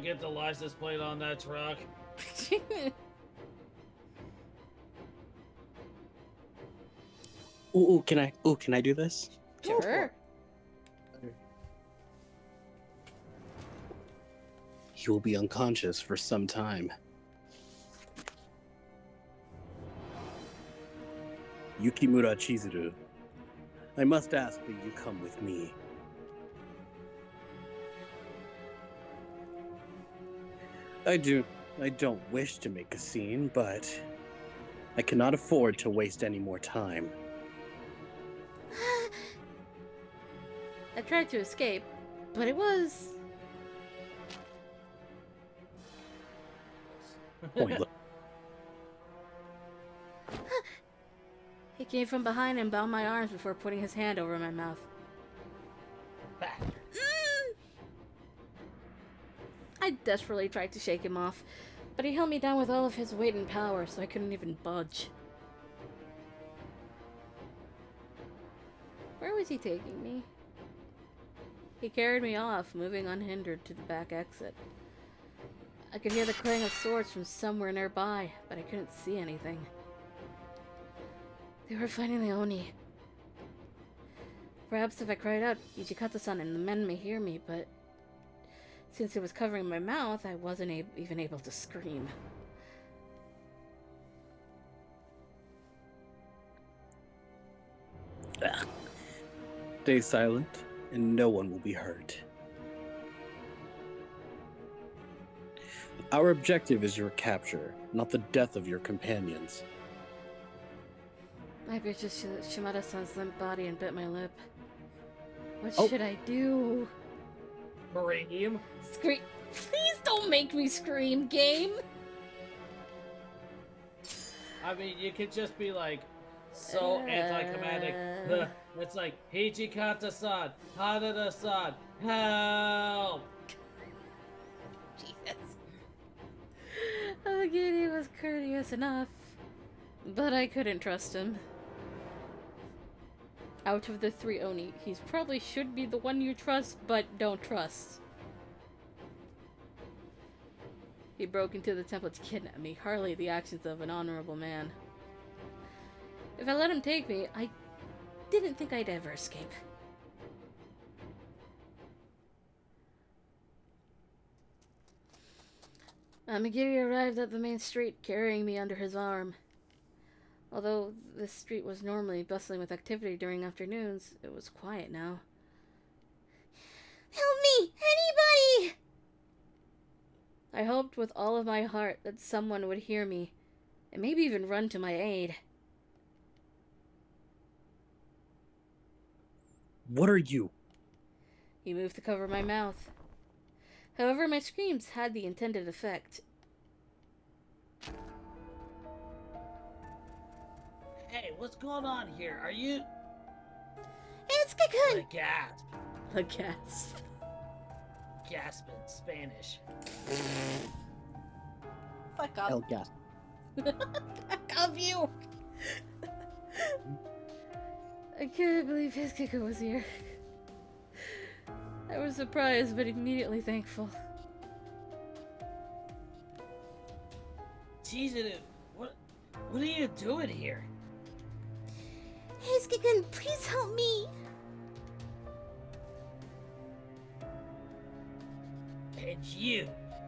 Get the license plate on that truck. Ooh, can I do this? Sure. He will be unconscious for some time. Yukimura Chizuru, I must ask that you come with me. I don't wish to make a scene, but I cannot afford to waste any more time. I tried to escape, but it was... Pointless. He came from behind and bound my arms before putting his hand over my mouth. I desperately tried to shake him off, but he held me down with all of his weight and power, so I couldn't even budge. Where was he taking me? He carried me off, moving unhindered to the back exit. I could hear the clang of swords from somewhere nearby, but I couldn't see anything. They were fighting the Oni. Perhaps if I cried out, Ichikata-san and the men may hear me, but since it was covering my mouth, I wasn't even able to scream. Stay silent, and no one will be hurt. Our objective is your capture, not the death of your companions. I pictured Shimada-san's limp body and bit my lip. What Oh. should I do? Scream. Scream! Please don't make me scream, game! I mean, you could just be like, so anticlimactic. It's like, Hichikata-san, Hanada-san, help! Jesus. Alligator was courteous enough, but I couldn't trust him. Out of the three Oni, he probably should be the one you trust, but don't trust. He broke into the temple to kidnap me, hardly the actions of an honorable man. If I let him take me, I didn't think I'd ever escape. Amigiri arrived at the main street, carrying me under his arm. Although this street was normally bustling with activity during afternoons, it was quiet now. Help me! Anybody! I hoped with all of my heart that someone would hear me, and maybe even run to my aid. What are you? He moved to cover my mouth. However, my screams had the intended effect. Hey, what's going on here? Are you... It's Cocoon! A gasp. A gasp. Gasp in Spanish. Fuck off. El gas. Fuck off you! I couldn't believe his kicker was here. I was surprised, but immediately thankful. Jesus, what are you doing here? Hey, Cocoon, please help me! And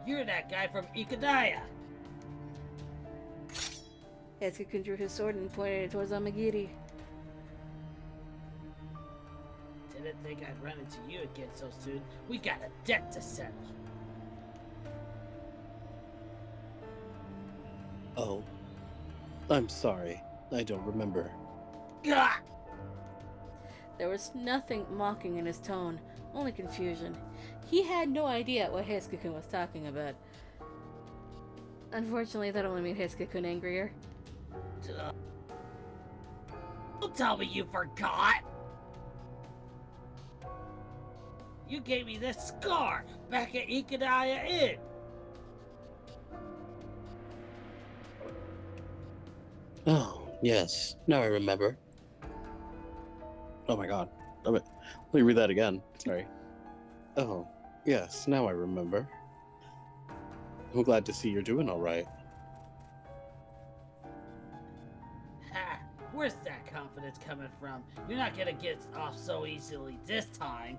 you're that guy from Ikadaya. Esuken drew his sword and pointed it towards Amagiri. didn't think I'd run into you again so soon. We got a debt to settle. Oh, I'm sorry. I don't remember. Gah! There was nothing mocking in his tone, only confusion. He had no idea what Hiskakun was talking about. Unfortunately, that only made Hiskakun angrier. Don't tell me you forgot! You gave me this scar back at Ikadaya Inn! Oh, yes. Now I remember. Oh my god. Let me read that again. Sorry. Oh, yes. Now I remember. I'm glad to see you're doing all right. Ha! Where's that confidence coming from? You're not gonna get off so easily this time.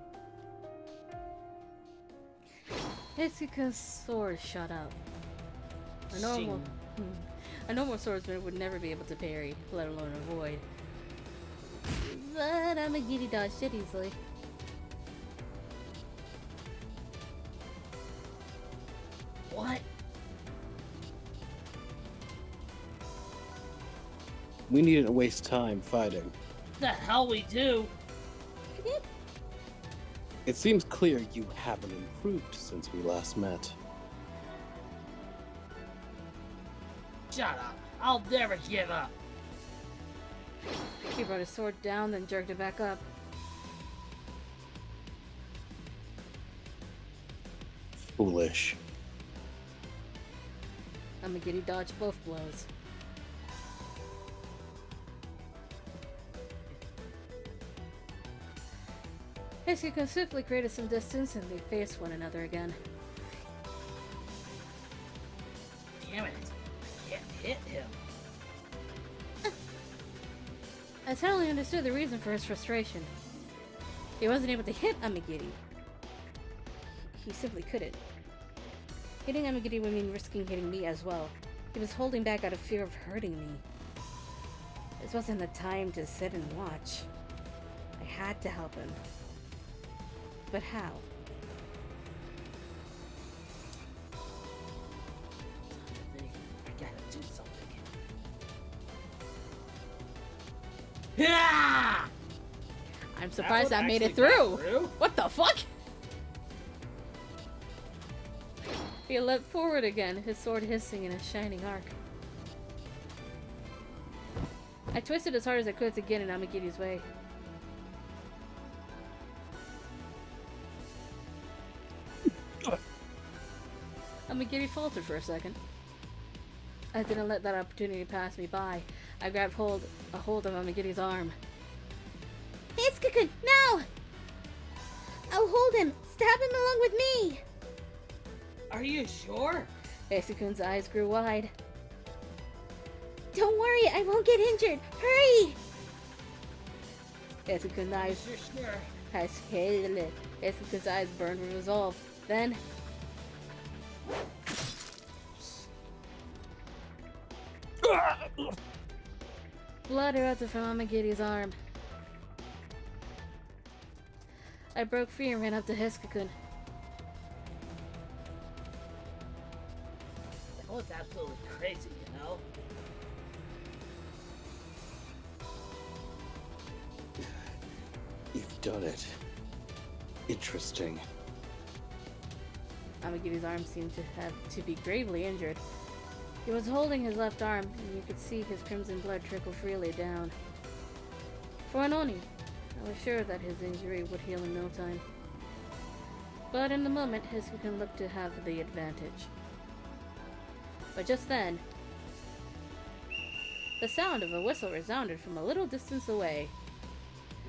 Hiskakun's sword shot out. A normal swordsman would never be able to parry, let alone avoid. But Amagiri dodged it easily. What? We needn't waste time fighting. The hell we do? It seems clear you haven't improved since we last met. Shut up. I'll never give up. He brought his sword down, then jerked it back up. Foolish. Amagiri dodged both blows. Hiskakun swiftly created some distance, and they faced one another again. Damn it. I can't hit him. I suddenly understood the reason for his frustration. He wasn't able to hit Amagiri. He simply couldn't. Hitting Amagiri would mean risking hitting me as well. He was holding back out of fear of hurting me. This wasn't the time to sit and watch. I had to help him. But how? I gotta do something. Yeah! I'm surprised I made it through. What the fuck? He leapt forward again, his sword hissing in a shining arc. I twisted as hard as I could to get in Amagiri's way. Amagiri faltered for a second. I didn't let that opportunity pass me by. I grabbed a hold of Amagiri's arm. Hiskakun, no! I'll hold him. Stab him along with me. Are you sure? Hiskakun's eyes grew wide. Don't worry, I won't get injured. Hurry! Hiskakun's eyes You're sure? Hiskakun's eyes burned with resolve. Then blood erupted from Amagiri's arm. I broke free and ran up to Hiskakun. That was absolutely crazy, you know? You've done it. Interesting. Amagiri's arm seemed to be gravely injured. He was holding his left arm, and you could see his crimson blood trickle freely down. For an Oni, I was sure that his injury would heal in no time. But in the moment, Hiskakun looked to have the advantage. But just then, the sound of a whistle resounded from a little distance away.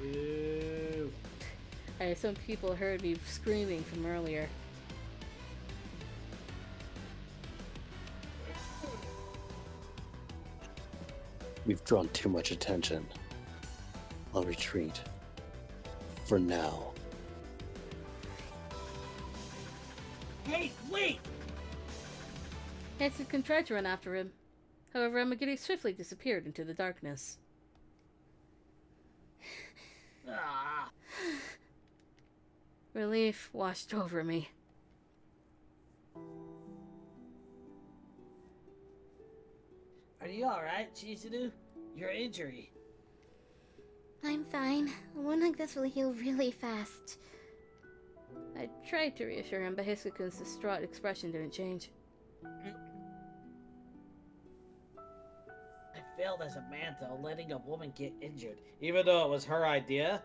Woo. Some people heard me screaming from earlier. We've drawn too much attention. I'll retreat. For now. Hey, wait! Hiskakun tried to run after him. However, Amagiri swiftly disappeared into the darkness. Ah. Relief washed over me. Are you alright, Chizuru? Your injury. I'm fine. A wound like this will heal really fast. I tried to reassure him, but Hisakun's distraught expression didn't change. I failed as a man, though, letting a woman get injured, even though it was her idea.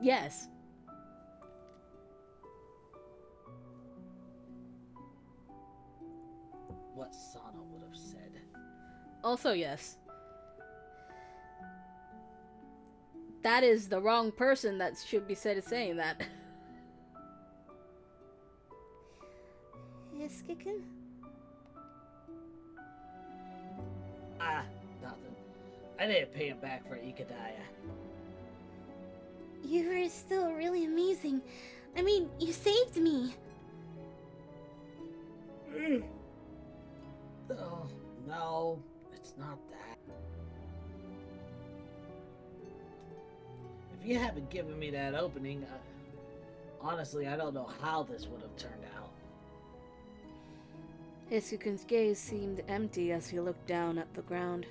Yes. What Sana would have said. Also, yes. That is the wrong person that should be said as saying that. Hiskikun? Ah, nothing. I didn't pay him back for Ikadaya. You were still really amazing. I mean, you saved me. Oh, no, it's not that. If you haven't given me that opening, honestly, I don't know how this would have turned out. Hisakun's gaze seemed empty as he looked down at the ground.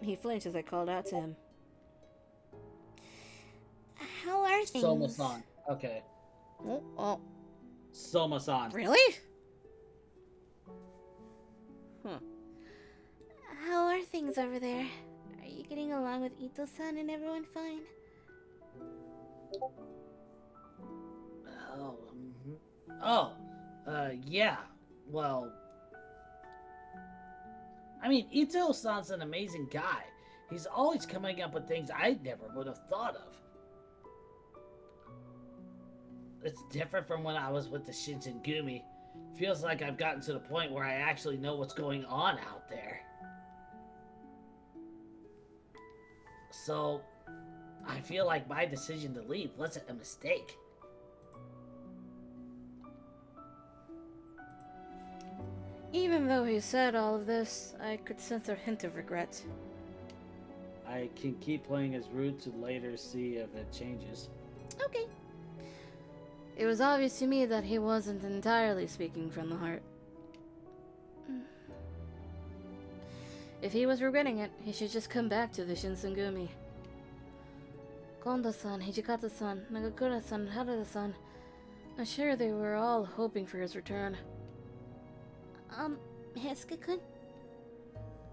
He flinched as I called out to him. How are things? Soma-san. Okay. Oh, Soma-san. really? Huh. How are things over there? Are you getting along with Ito-san and everyone fine? Oh, oh, yeah. Well, I mean, Ito-san's an amazing guy. He's always coming up with things I never would have thought of. It's different from when I was with the Shinsengumi. Feels like I've gotten to the point where I actually know what's going on out there. So, I feel like my decision to leave wasn't a mistake. Even though he said all of this, I could sense a hint of regret. I can keep playing as rude to later see if it changes. Okay. It was obvious to me that he wasn't entirely speaking from the heart. If he was regretting it, he should just come back to the Shinsengumi. Kondo-san, Hijikata-san, Nagakura-san, Harada-san. I'm sure they were all hoping for his return. Hiskikun?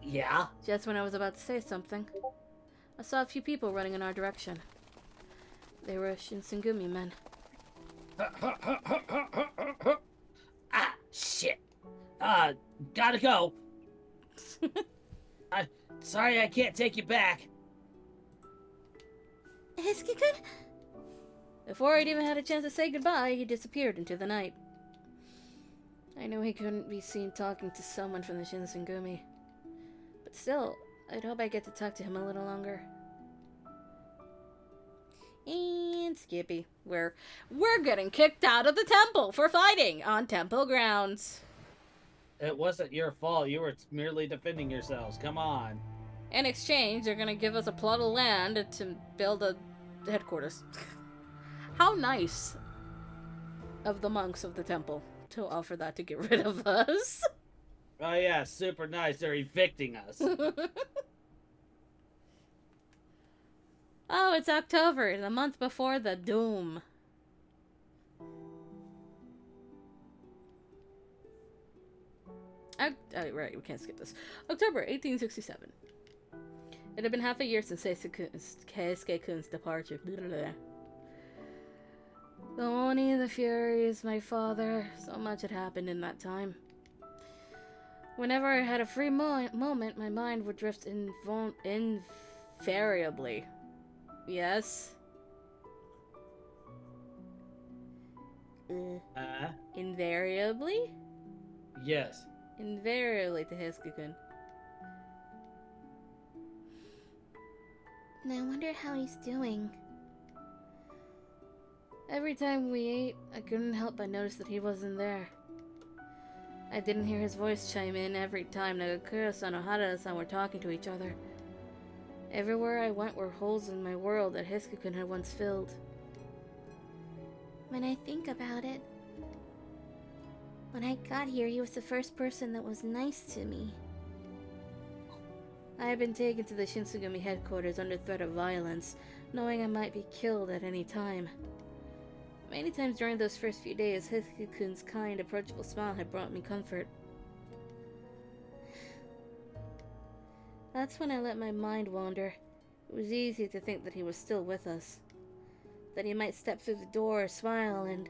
Yeah? Just when I was about to say something, I saw a few people running in our direction. They were Shinsengumi men. Ah, shit. Gotta go. Sorry I can't take you back. Hiskikun? Before I'd even had a chance to say goodbye, he disappeared into the night. I knew he couldn't be seen talking to someone from the Shinsengumi. But still, I'd hope I get to talk to him a little longer. And Skippy, we're getting kicked out of the temple for fighting on temple grounds. It wasn't your fault. You were merely defending yourselves. Come on. In exchange, they're gonna give us a plot of land to build a headquarters. How nice of the monks of the temple to offer that to get rid of us. Oh yeah, super nice. They're evicting us. Oh, it's October, the month before the doom. Right, we can't skip this. October 1867. It had been half a year since Keisuke-kun's departure. The Oni, the Furies, my father, so much had happened in that time. Whenever I had a free moment, my mind would drift invariably. Yes? Invariably? Yes. Invariably to Hiskikun. I wonder how he's doing. Every time we ate, I couldn't help but notice that he wasn't there. I didn't hear his voice chime in every time Nagakura-san or Harada-san were talking to each other. Everywhere I went were holes in my world that Hiskukun had once filled. When I think about it, when I got here, he was the first person that was nice to me. I had been taken to the Shinsengumi headquarters under threat of violence, knowing I might be killed at any time. Many times during those first few days, Hiskiku's kind, approachable smile had brought me comfort. That's when I let my mind wander. It was easy to think that he was still with us. That he might step through the door, smile, and...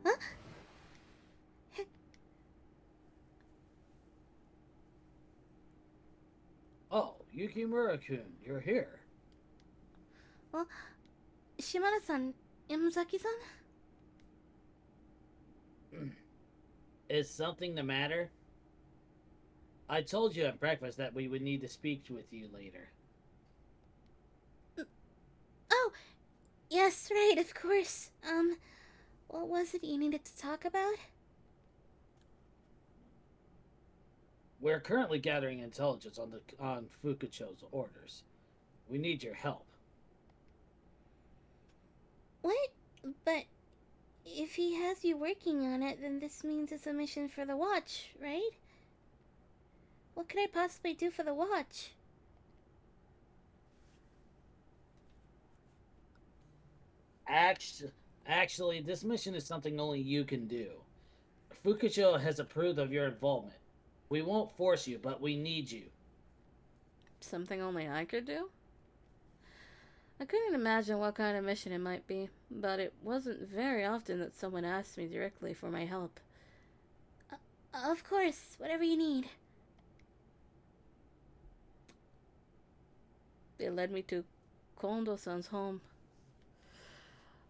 Huh? Oh, Yukimura-kun, you're here. Well, Shimada-san, Yamazaki-san? Is something the matter? I told you at breakfast that we would need to speak with you later. Oh, yes, right, of course. What was it you needed to talk about? We're currently gathering intelligence on Fukucho's orders. We need your help. What? But if he has you working on it, then this means it's a mission for the Watch, right? What could I possibly do for the Watch? Actually, this mission is something only you can do. Fukucho has approved of your involvement. We won't force you, but we need you. Something only I could do? I couldn't imagine what kind of mission it might be, but it wasn't very often that someone asked me directly for my help. Of course, whatever you need. They led me to Kondo-san's home.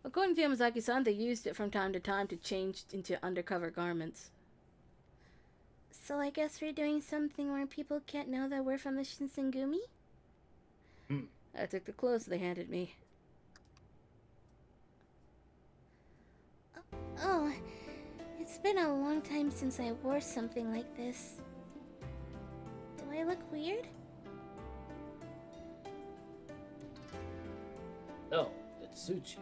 According to Yamazaki-san, they used it from time to time to change into undercover garments. So I guess we're doing something where people can't know that we're from the Shinsengumi? I took the clothes they handed me. Oh, it's been a long time since I wore something like this. Do I look weird? Oh, it suits you.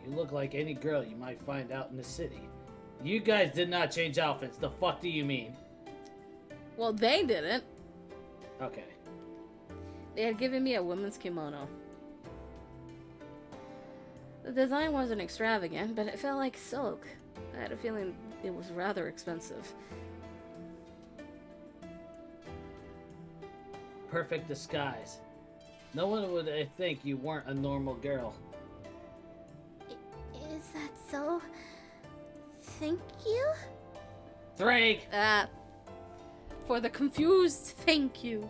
You look like any girl you might find out in the city. You guys did not change outfits. The fuck do you mean? Well, they didn't. Okay. They had given me a woman's kimono. The design wasn't extravagant, but it felt like silk. I had a feeling it was rather expensive. Perfect disguise. No one would think you weren't a normal girl. Is that so? Thank you? Thrake! For the confused, thank you.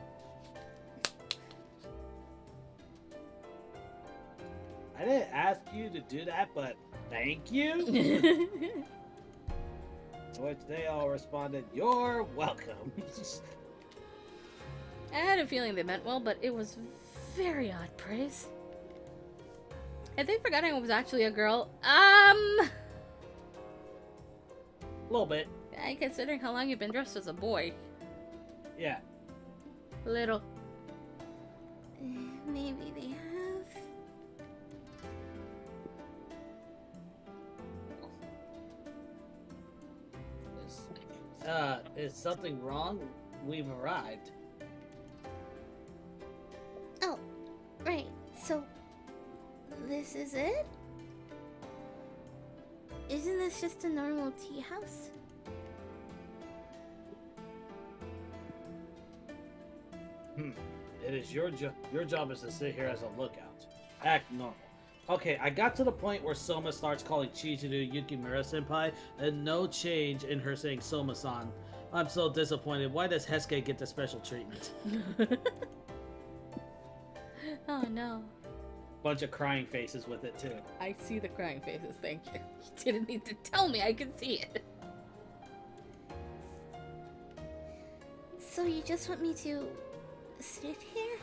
I didn't ask you to do that, but thank you? To which they all responded, "You're welcome." I had a feeling they meant well, but it was very odd praise. Had they forgotten I was actually a girl? A little bit. Considering how long you've been dressed as a boy. Yeah. Little. Maybe they have. Is something wrong? We've arrived. Oh, right. So, this is it? Isn't this just a normal tea house? It is your job. Your job is to sit here as a lookout. Act normal. Okay, I got to the point where Soma starts calling Chihiro Yukimura-senpai, and no change in her saying Soma-san. I'm so disappointed. Why does Hesuke get the special treatment? Oh no. Bunch of crying faces with it, too. I see the crying faces, thank you. You didn't need to tell me, I can see it. So you just want me to sit here?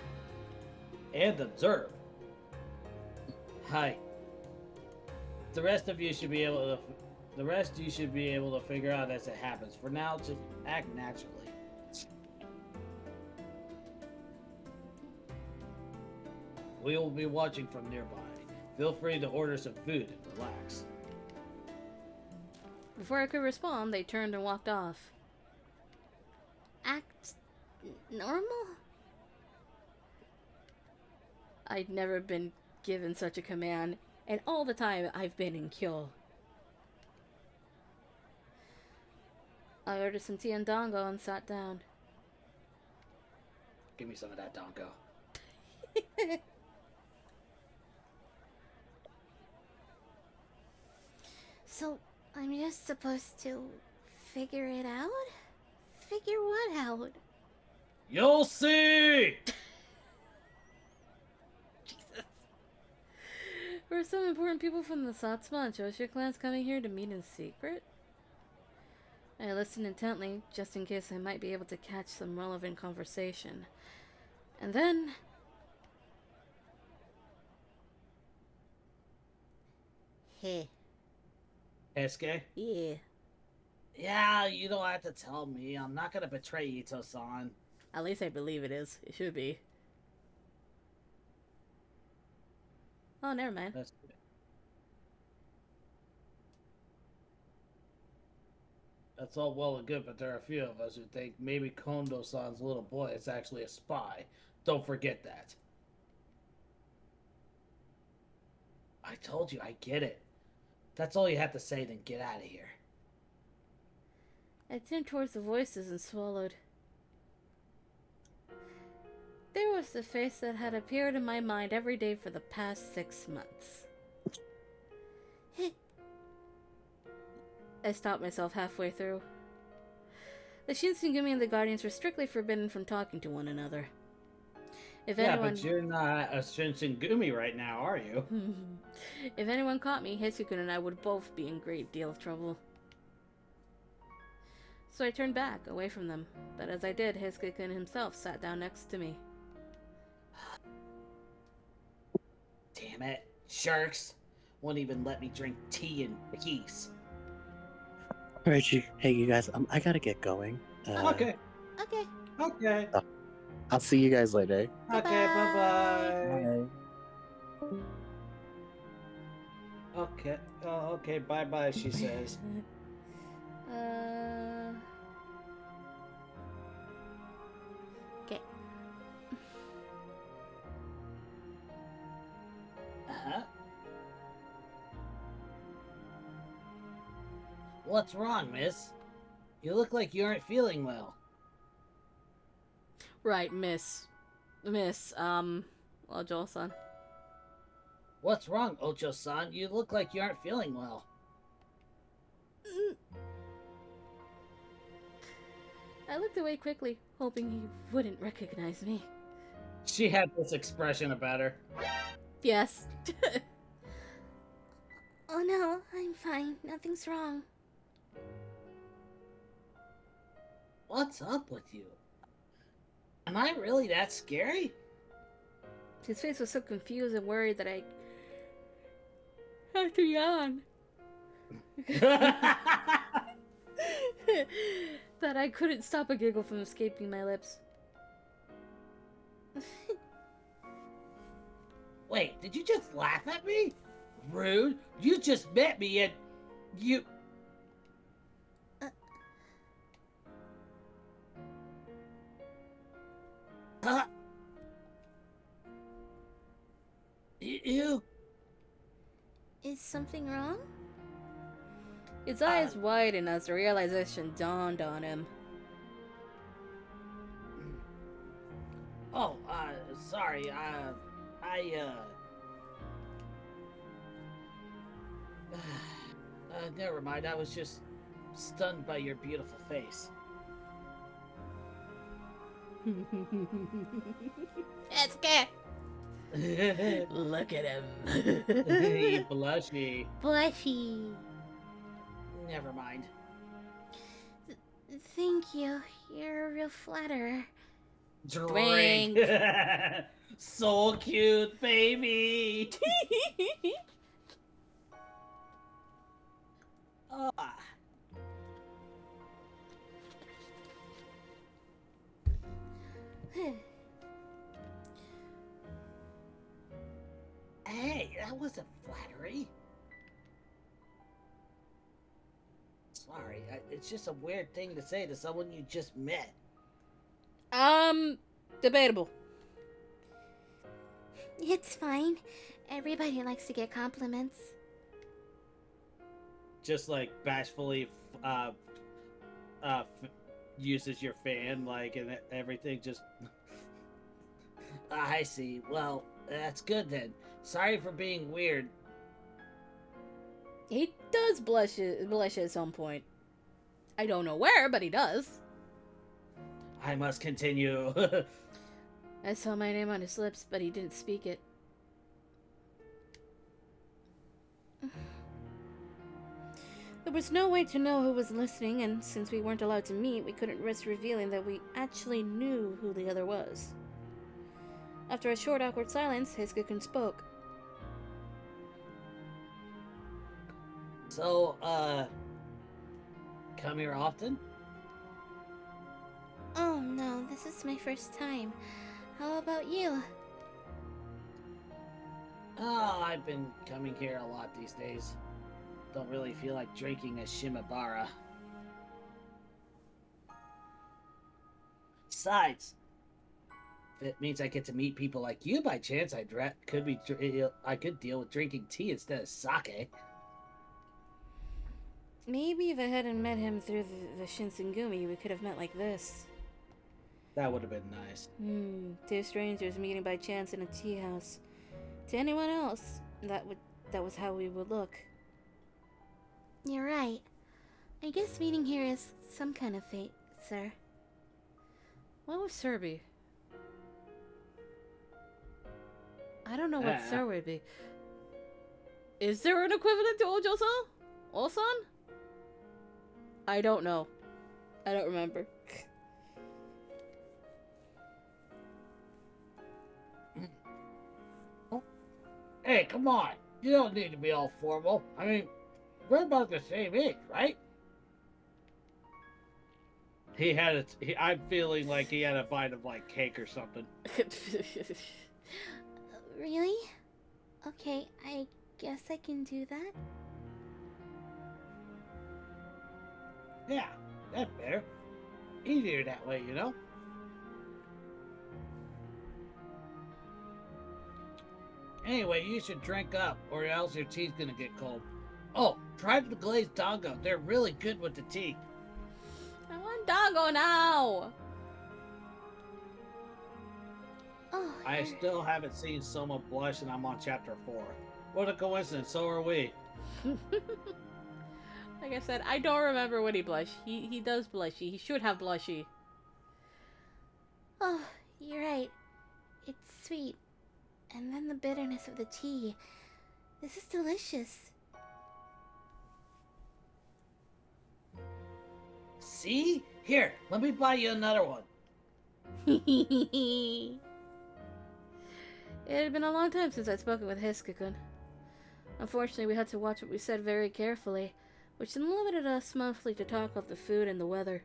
And observe. Hi. The rest you should be able to figure out as it happens. For now, just act naturally. We will be watching from nearby. Feel free to order some food and relax. Before I could respond, they turned and walked off. Act normal? I'd never been given such a command, and all the time I've been in Kyo. I ordered some tea and dango and sat down. Give me some of that dango. So, I'm just supposed to figure it out? Figure what out? You'll see! Jesus. Were some important people from the Satsuma and Choshu clans coming here to meet in secret? I listened intently, just in case I might be able to catch some relevant conversation. And then... Heh. Esuke? Yeah. Yeah, you don't have to tell me. I'm not gonna betray Ito-san. At least I believe it is. It should be. Oh, never mind. That's good. That's all well and good, but there are a few of us who think maybe Kondo-san's little boy is actually a spy. Don't forget that. I told you, I get it. That's all you have to say, then get out of here. I turned towards the voices and swallowed. There was the face that had appeared in my mind every day for the past 6 months. I stopped myself halfway through. The Shinsengumi and the Guardians were strictly forbidden from talking to one another. If anyone... but you're not a Shinsengumi right now, are you? If anyone caught me, Hisukun and I would both be in great deal of trouble. So I turned back, away from them. But as I did, Hisukun himself sat down next to me. Damn it. Sharks won't even let me drink tea in peace. Alright, hey, you guys, I gotta get going. Okay. Okay. Okay. I'll see you guys later. Okay, Bye-bye. bye-bye. Okay. Oh, okay, bye-bye, she says. Okay. Uh-huh. What's wrong, miss? You look like you aren't feeling well. Right, Miss, Ojo-san. What's wrong, Ocho-san? You look like you aren't feeling well. I looked away quickly, hoping he wouldn't recognize me. She had this expression about her. Yes. Oh no, I'm fine. Nothing's wrong. What's up with you? Am I really that scary? His face was so confused and worried that I had to yawn. That I couldn't stop a giggle from escaping my lips. Wait, did you just laugh at me? Rude. You just met me and you... You... Is something wrong? His eyes widened as the realization dawned on him. Oh, sorry, never mind, I was just stunned by your beautiful face. Esuke! Look at him. You blushy. Blushy. Never mind. Thank you. You're a real flatterer. Drink. So cute, baby. Ah. that wasn't flattery. Sorry, it's just a weird thing to say to someone you just met. Debatable. It's fine. Everybody likes to get compliments. Just like bashfully uses your fan, like, and everything. Just I see. Well, that's good then. Sorry for being weird. He does blush at some point. I don't know where, but he does. I must continue. I saw my name on his lips, but he didn't speak it. There was no way to know who was listening, and since we weren't allowed to meet, we couldn't risk revealing that we actually knew who the other was. After a short, awkward silence, Hiskakun spoke. So, come here often? Oh no, this is my first time. How about you? Oh, I've been coming here a lot these days. Don't really feel like drinking a Shimabara. Besides, if it means I get to meet people like you by chance, I could deal with drinking tea instead of sake. Maybe if I hadn't met him through the Shinsengumi, we could have met like this. That would have been nice. Two strangers meeting by chance in a tea house. To anyone else, that was how we would look. You're right. I guess meeting here is some kind of fate, sir. What was Serby? I don't know what Sir would be. Is there an equivalent to Ojo-san? Osan? I don't know. I don't remember. Hey, come on. You don't need to be all formal. I mean, we're about the same age, right? I'm feeling like he had a bite of, like, cake or something. Really? Okay, I guess I can do that. Yeah, that's fair. Easier that way, you know? Anyway, you should drink up, or else your tea's gonna get cold. Oh, try the glazed dango. They're really good with the tea. I want Dago now! Oh, I still haven't seen Soma blush, and I'm on chapter 4. What a coincidence, so are we. Like I said, I don't remember when he blushed. He does blushy. He should have blushy. oh, you're right. It's sweet. And then the bitterness of the tea. This is delicious. See? Here, let me buy you another one. It had been a long time since I'd spoken with Hiskakun. Unfortunately, we had to watch what we said very carefully, which limited us mostly to talk of the food and the weather.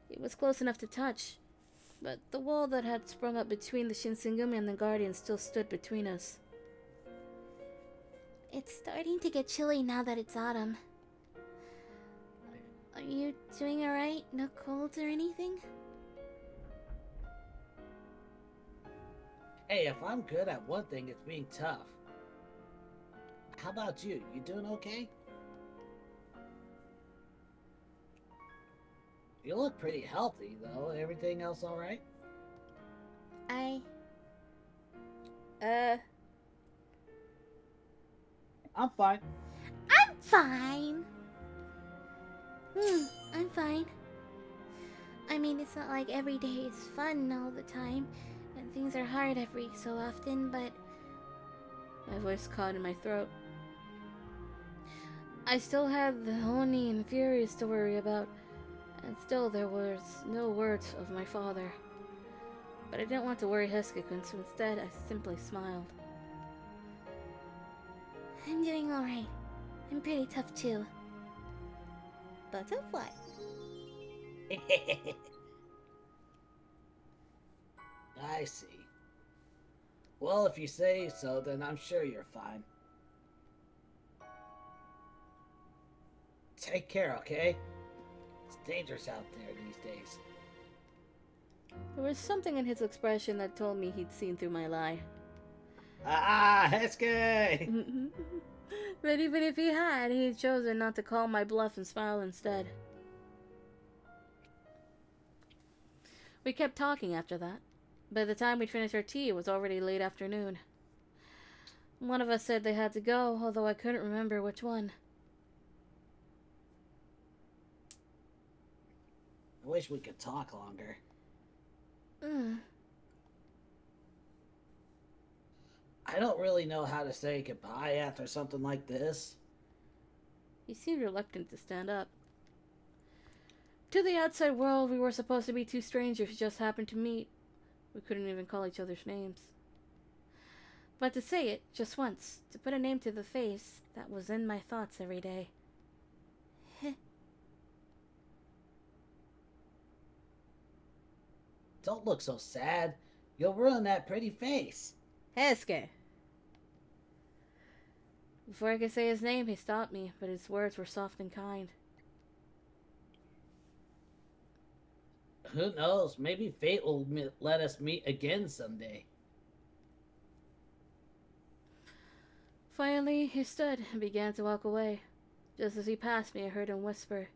It was close enough to touch, but the wall that had sprung up between the Shinsengumi and the Guardian still stood between us. It's starting to get chilly now that it's autumn. Are you doing alright? No colds or anything? Hey, if I'm good at one thing, it's being tough. How about you? You doing okay? You look pretty healthy, though. Everything else alright? I'm fine. I'm fine! I'm fine. I mean, it's not like every day is fun all the time, and things are hard every so often, but... My voice caught in my throat. I still had the Oni and Furies to worry about, and still there was no words of my father. But I didn't want to worry Hiskakun, so instead I simply smiled. I'm doing alright. I'm pretty tough too. Butterfly. I see. Well, if you say so, then I'm sure you're fine. Take care, okay? It's dangerous out there these days. There was something in his expression that told me he'd seen through my lie. Ah, Hesuke! But even if he had, he'd chosen not to call my bluff and smile instead. We kept talking after that. By the time we'd finished our tea, it was already late afternoon. One of us said they had to go, although I couldn't remember which one. I wish we could talk longer. I don't really know how to say goodbye after something like this. He seemed reluctant to stand up. To the outside world, we were supposed to be two strangers who just happened to meet. We couldn't even call each other's names. But to say it, just once, to put a name to the face, that was in my thoughts every day. Don't look so sad. You'll ruin that pretty face. Hesuke! Before I could say his name, he stopped me, but his words were soft and kind. Who knows? Maybe fate will let us meet again someday. Finally, he stood and began to walk away. Just as he passed me, I heard him whisper,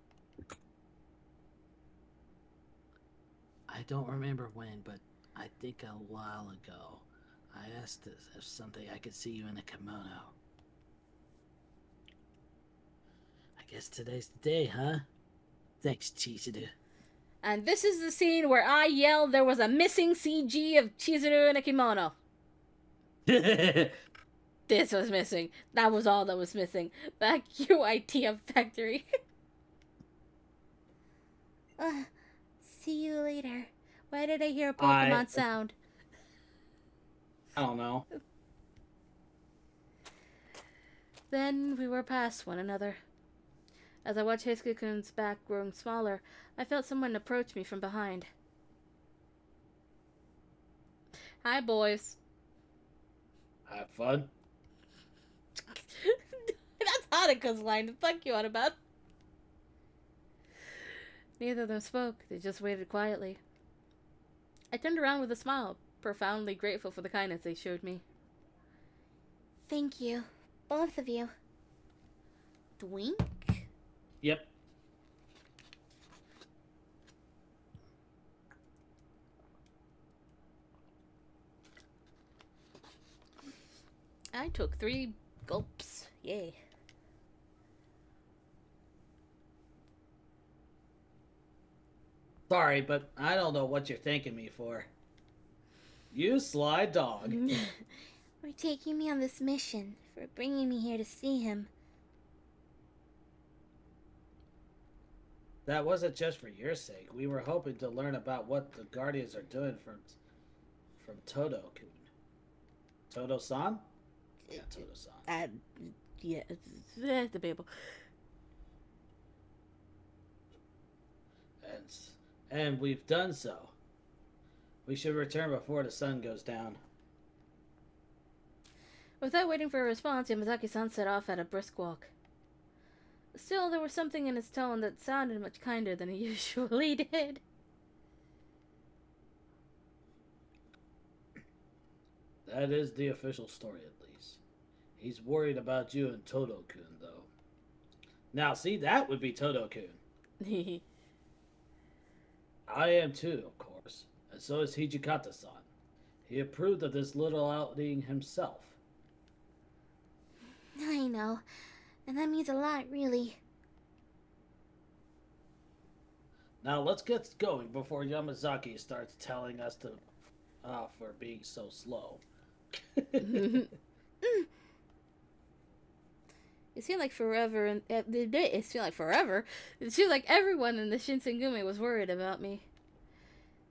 I don't remember when, but I think a while ago, I asked if someday I could see you in a kimono. I guess today's the day, huh? Thanks, Chizuru. and this is the scene where I yelled there was a missing CG of Chizuru in a kimono. This was missing. That was all that was missing. Back you idea factory. See you later. Why did I hear a Pokemon sound? I don't know. Then we were past one another. As I watched Heisuke-kun's back growing smaller, I felt someone approach me from behind. Hi, boys. Have fun. That's Haneka's line. The fuck you on about? Neither of them spoke. They just waited quietly. I turned around with a smile, profoundly grateful for the kindness they showed me. Thank you. Both of you. Twink? Yep. I took 3 gulps. Yay. Sorry, but I don't know what you're thanking me for. You sly dog. For taking me on this mission, for bringing me here to see him. That wasn't just for your sake. We were hoping to learn about what the Guardians are doing from Todo-kun. Todo-san? Yeah, Todo-san. Yeah, debatable. And we've done so. We should return before the sun goes down. Without waiting for a response, Yamazaki-san set off at a brisk walk. Still, there was something in his tone that sounded much kinder than he usually did. That is the official story, at least. He's worried about you and Todo-kun, though. Now, see, that would be Todo-kun. I am too, of course, and so is Hijikata-san. He approved of this little outing himself. I know. And that means a lot, really. Now, let's get going before Yamazaki starts telling us to for being so slow. It seemed like forever, and it seemed like forever. It seemed like everyone in the Shinsengumi was worried about me.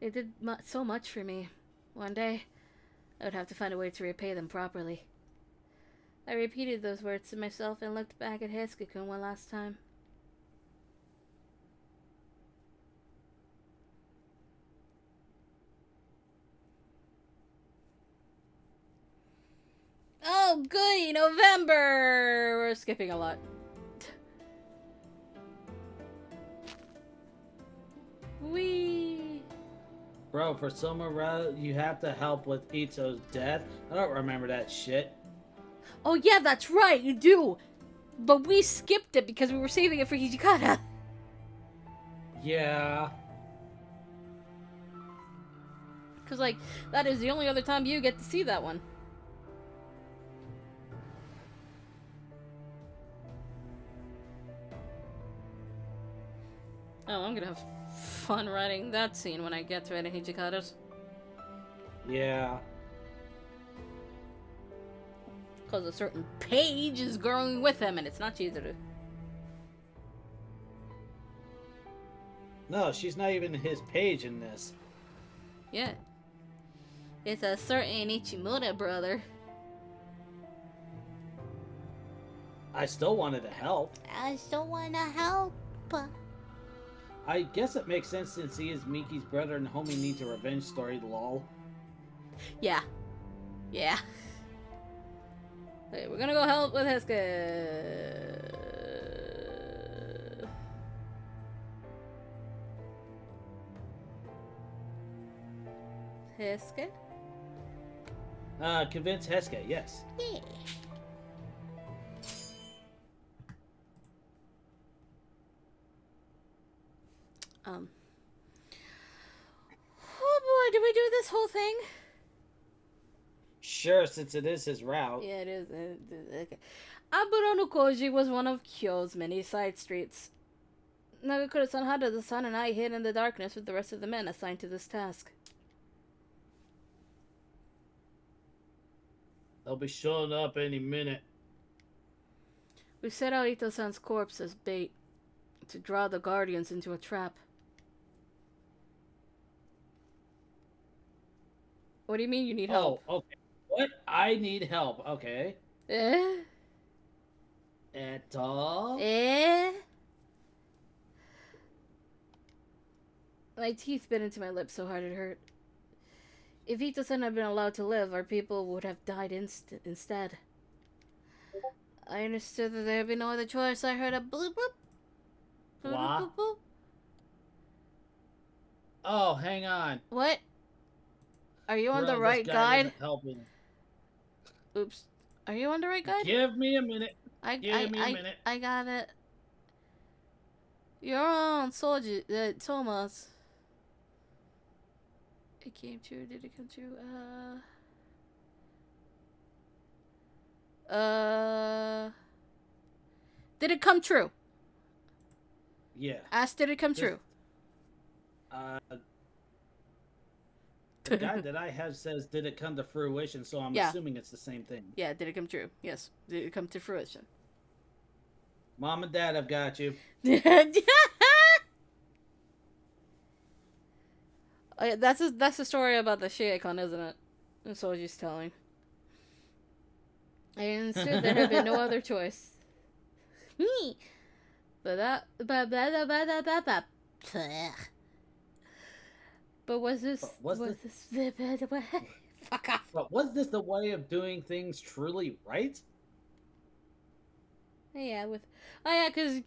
They did so much for me. One day, I would have to find a way to repay them properly. I repeated those words to myself and looked back at Heisuke-kun one last time. Oh, goody, November! We're skipping a lot. Wee. Bro, for some reason, you have to help with Ito's death. I don't remember that shit. Oh yeah, that's right, you do! But we skipped it because we were saving it for Hijikata. Yeah. Because, like, that is the only other time you get to see that one. Oh, I'm gonna have fun writing that scene when I get to it in Hijikata's. Yeah. Because a certain page is growing with him, and it's not Chizuru. No, she's not even his page in this. Yeah. It's a certain Ichimura brother. I still wanted to help. I still wanna help. I guess it makes sense since he is Miki's brother and homie needs a revenge story, lol. Yeah. Yeah. Okay, we're gonna go help with Hesuke. Hesuke? Convince Hesuke, yes. Yeah. Oh boy, did we do this whole thing? Sure, since it is his route. Yeah, it is. Okay. Aburo no Koji was one of Kyo's many side streets. Nagakura-san, how did the sun and I hid in the darkness with the rest of the men assigned to this task? They'll be showing up any minute. We set out Ito-san's corpse as bait to draw the guardians into a trap. What do you mean you need help? Oh, okay. What? I need help. Okay. At all? My teeth bit into my lips so hard it hurt. If Ito-san had been allowed to live, our people would have died instead. I understood that there had been no other choice. I heard a bloop bloop. Bloop, What? bloop, bloop. Oh, hang on. What? Are you on Bro, the this right guy guide? isn't helping. Oops. Are you on the right guide? Give me a minute. Give me a minute. I got it. You're on Soji, Thomas. It came true. Did it come true? Did it come true? Yeah. Ask, did it come This- true? The guy that I have says, did it come to fruition, so I'm Yeah. assuming it's the same thing. Yeah, did it come true? Yes. Did it come to fruition? Mom and Dad, I've got you. Oh, yeah, that's the story about the Shiekon, isn't it? That's what she's telling. I understood there had been no other choice. Me. But was this? Fuck off. But was this the way of doing things truly right? Yeah, with oh yeah, cause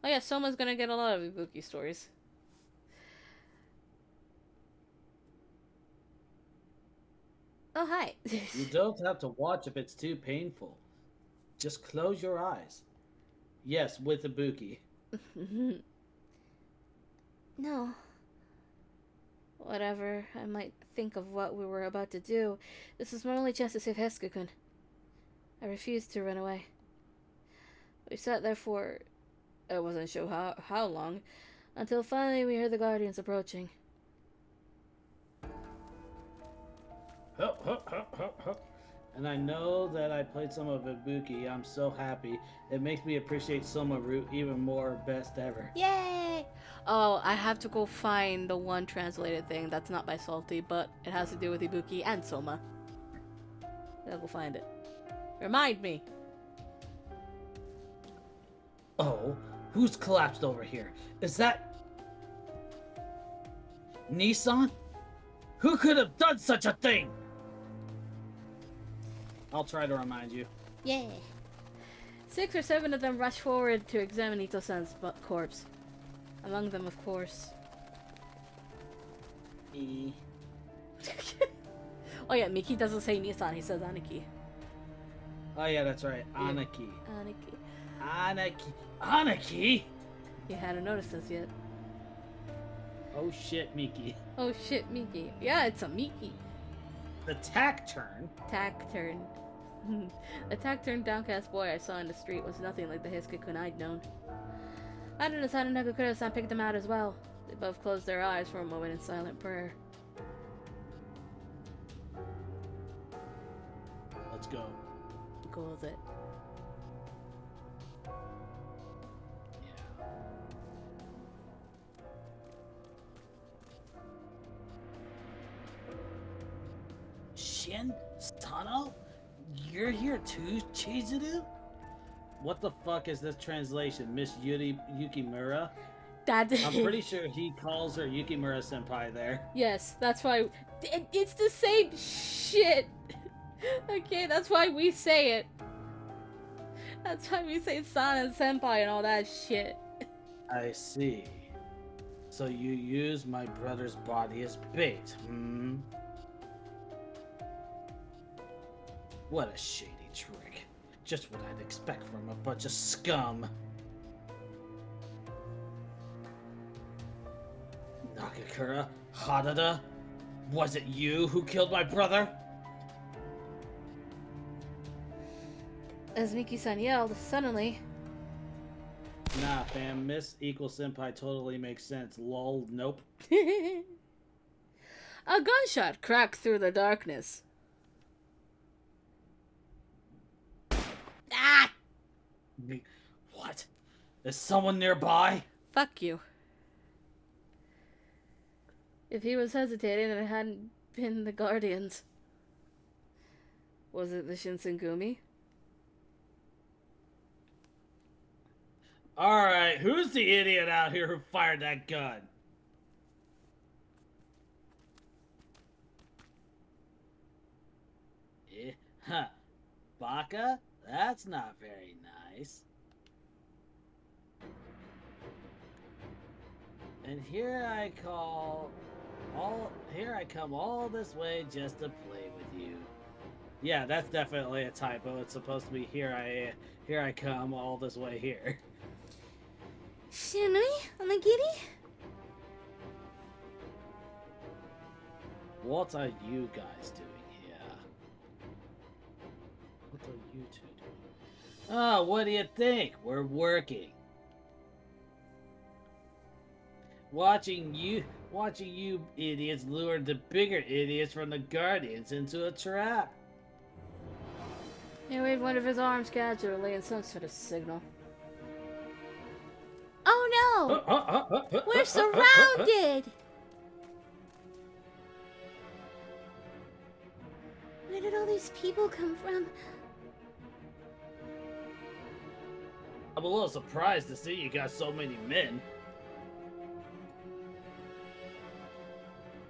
oh yeah, Soma's gonna get a lot of Ibuki stories. Oh hi. You don't have to watch if it's too painful. Just close your eyes. Yes, with Ibuki. No. Whatever I might think of what we were about to do, this was my only chance to save Hesuke-kun. I refused to run away. We sat there for I wasn't sure how long, until finally we heard the guardians approaching. Hup, hup, hup, hup, hup. And I know that I played some of Ibuki. I'm so happy. It makes me appreciate Soma Root even more. Best ever. Yay! Oh, I have to go find the one translated thing that's not by Salty, but it has to do with Ibuki and Soma. I'll go find it. Remind me. Oh, who's collapsed over here? Is that Nissan? Who could have done such a thing? I'll try to remind you. Yeah. 6 or 7 of them rush forward to examine Ito-san's corpse. Among them, of course. Oh yeah, Miki doesn't say Nissan, he says Aniki. Oh yeah, that's right. Anaki. Aniki. Anaki? You hadn't noticed this yet. Oh shit, Miki. Oh shit, Miki. Yeah, it's a Miki. The taciturn. Taciturn. The taciturn, downcast boy I saw in the street was nothing like the Hiskakun I'd known. Haruno-san and Nagakura-san picked them out as well. They both closed their eyes for a moment in silent prayer. Let's go. Cool is it? Yeah. Shin? Sano? You're here too, Chizuru? What the fuck is this translation? Miss Yukimura? I'm pretty sure he calls her Yukimura Senpai there. Yes, that's why. It's the same shit! Okay, that's why we say it. That's why we say San and Senpai and all that shit. I see. So you use my brother's body as bait, hmm? What a shady trick. Just what I'd expect from a bunch of scum. Nagakura, Harada, was it you who killed my brother? As Miki-san yelled, suddenly... Nah, fam, Miss equals Senpai totally makes sense. Lol, nope. A gunshot cracked through the darkness. Ah! What? Is someone nearby? Fuck you. If he was hesitating, then it hadn't been the Guardians. Was it the Shinsengumi? Alright, who's the idiot out here who fired that gun? Huh. Baka? That's not very nice. And here I come all this way just to play with you. Yeah, that's definitely a typo. It's supposed to be here I come all this way here. Shinui? Onigiri? What are you guys doing here? What are you two doing? Oh, what do you think? We're working. Watching you idiots lure the bigger idiots from the Guardians into a trap. He waved one of his arms casually in some sort of signal. Oh no! We're surrounded! Where did all these people come from? I'm a little surprised to see you got so many men.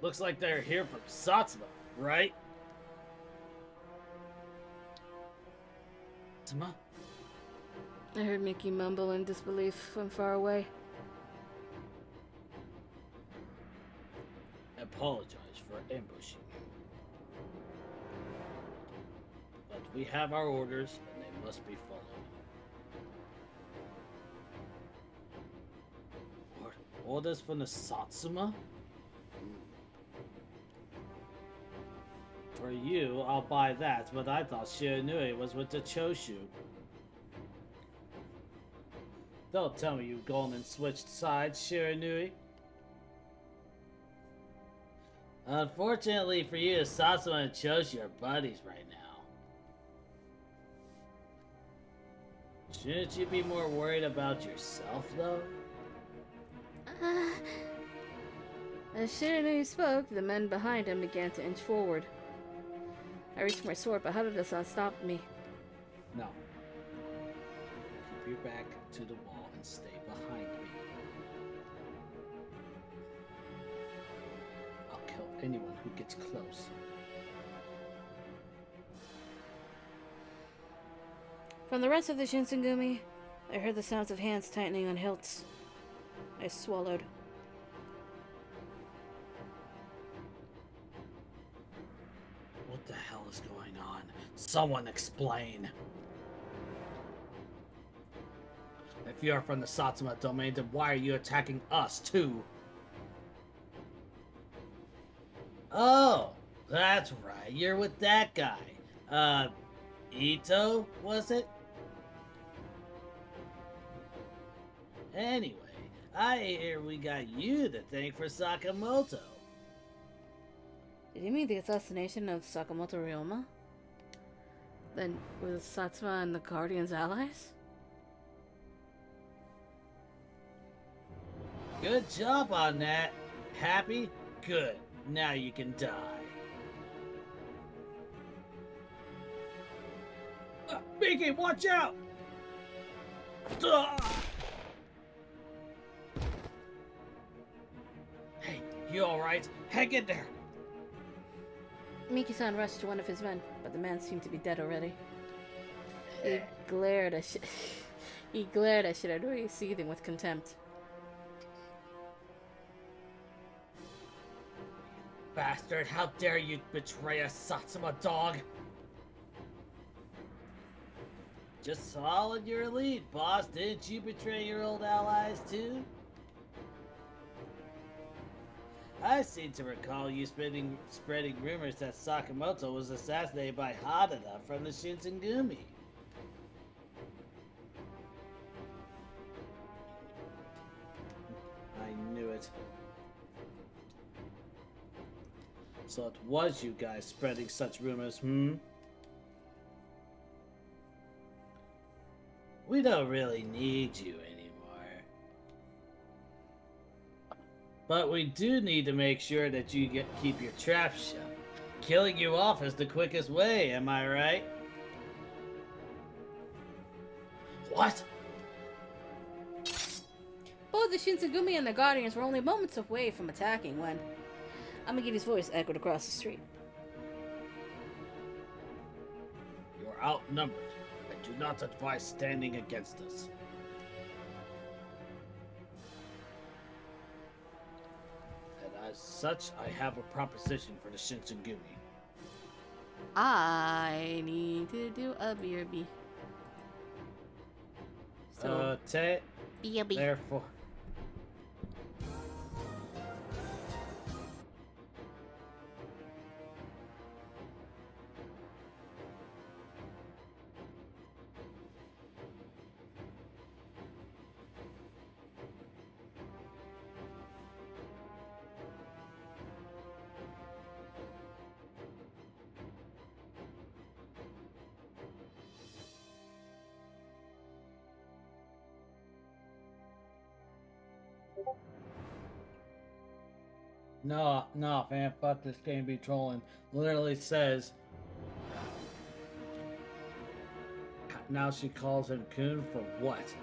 Looks like they're here from Satsuma, right? Satsuma? I heard Miki mumble in disbelief from far away. I apologize for ambushing you. But we have our orders, and they must be followed. Orders from the Satsuma? For you, I'll buy that, but I thought Shiranui was with the Choshu. Don't tell me you've gone and switched sides, Shiranui. Unfortunately for you, Satsuma and Choshu are buddies right now. Shouldn't you be more worried about yourself, though? As Shiranui spoke, the men behind him began to inch forward. I reached for my sword, but Haruno-san stopped me. No. Keep your back to the wall and stay behind me. I'll kill anyone who gets close. From the rest of the Shinsengumi, I heard the sounds of hands tightening on hilts. I swallowed. What the hell is going on? Someone explain. If you're from the Satsuma domain, then why are you attacking us too? Oh, that's right. You're with that guy. Ito, was it? Anyway, I hear we got you to thank for Sakamoto. Did you mean the assassination of Sakamoto Ryoma? Then was Satsuma and the Guardians allies? Good job on that. Happy? Good. Now you can die. Miki, watch out! Hey, you alright? Hang in there! Miki-san rushed to one of his men, but the man seemed to be dead already. He glared at Shiranui, seething with contempt. Bastard, how dare you betray a Satsuma dog! Just followed your lead, boss. Didn't you betray your old allies too? I seem to recall you spreading rumors that Sakamoto was assassinated by Harada from the Shinsengumi. I knew it. So it was you guys spreading such rumors, We don't really need you anymore. But we do need to make sure that you keep your trap shut. Killing you off is the quickest way, am I right? What? Both the Shinsengumi and the Guardians were only moments away from attacking when Amagiri's voice echoed across the street. You're outnumbered. I do not advise standing against us. And as such, I have a proposition for the Shinsengumi. I need to do a BRB. So, BRB. Therefore... No, fam, fuck this game be trolling. Literally says... Now she calls him Kun for what?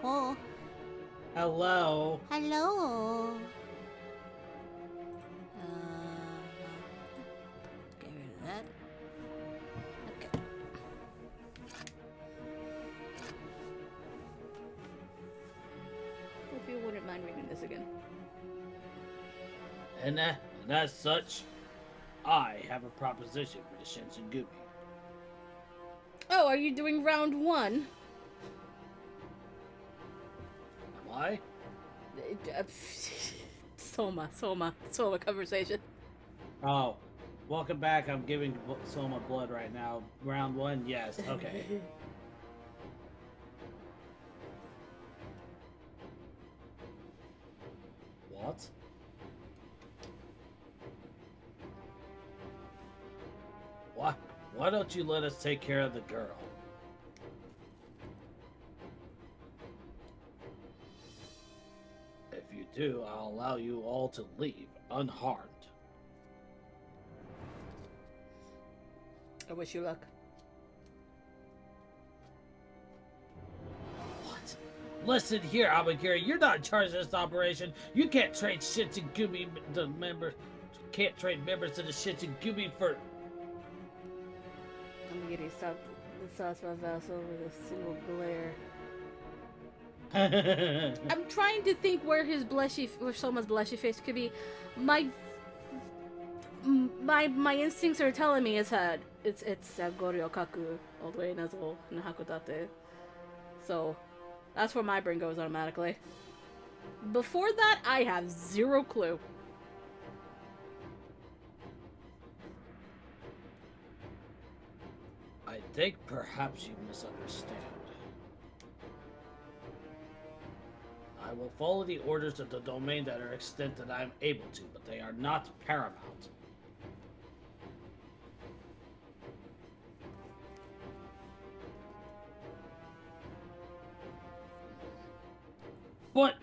Hello. Hello. Hello. Get rid of that. Okay. If you wouldn't mind reading this again. And as such, I have a proposition for the Shinsengumi. Oh, are you doing round 1? Am I? Soma conversation. Oh, welcome back. I'm giving Soma blood right now. Round 1, yes. Okay. What? Why don't you let us take care of the girl? If you do, I'll allow you all to leave unharmed. I wish you luck. What? Listen here, Abagiri, you're not in charge of this operation. You can't trade Shinsengumi can't trade members of the Shinsengumi for... I'm getting stopped the Sasma vassal with a single glare. I'm trying to think where Soma's blushy face could be. My instincts are telling me it's Goryokaku all the way in Nezuo and Hakodate. So that's where my brain goes automatically. Before that, I have zero clue. I think perhaps you misunderstand. I will follow the orders of the domain to the extent that I am able to, but they are not paramount. But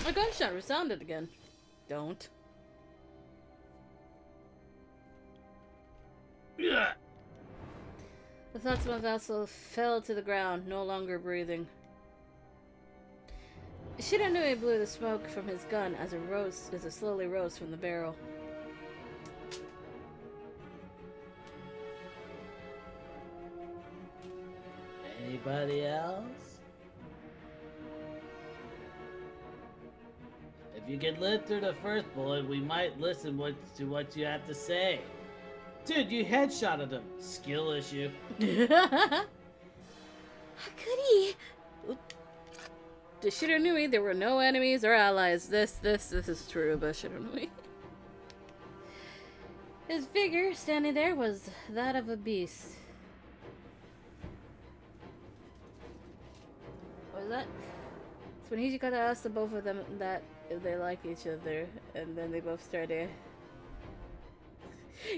A gunshot resounded again. Don't. yeah. The Satsuma vassal fell to the ground, no longer breathing. Shiranui blew the smoke from his gun as it slowly rose from the barrel. Anybody else? If you can live through the first bullet, we might listen to what you have to say. Dude, you headshotted him. Skill issue. Hakuoki! To Shiranui, there were no enemies or allies. This is true about Shiranui. His figure, standing there, was that of a beast. What was that? So when Hijikata asked the both of them that if they like each other, and then they both started.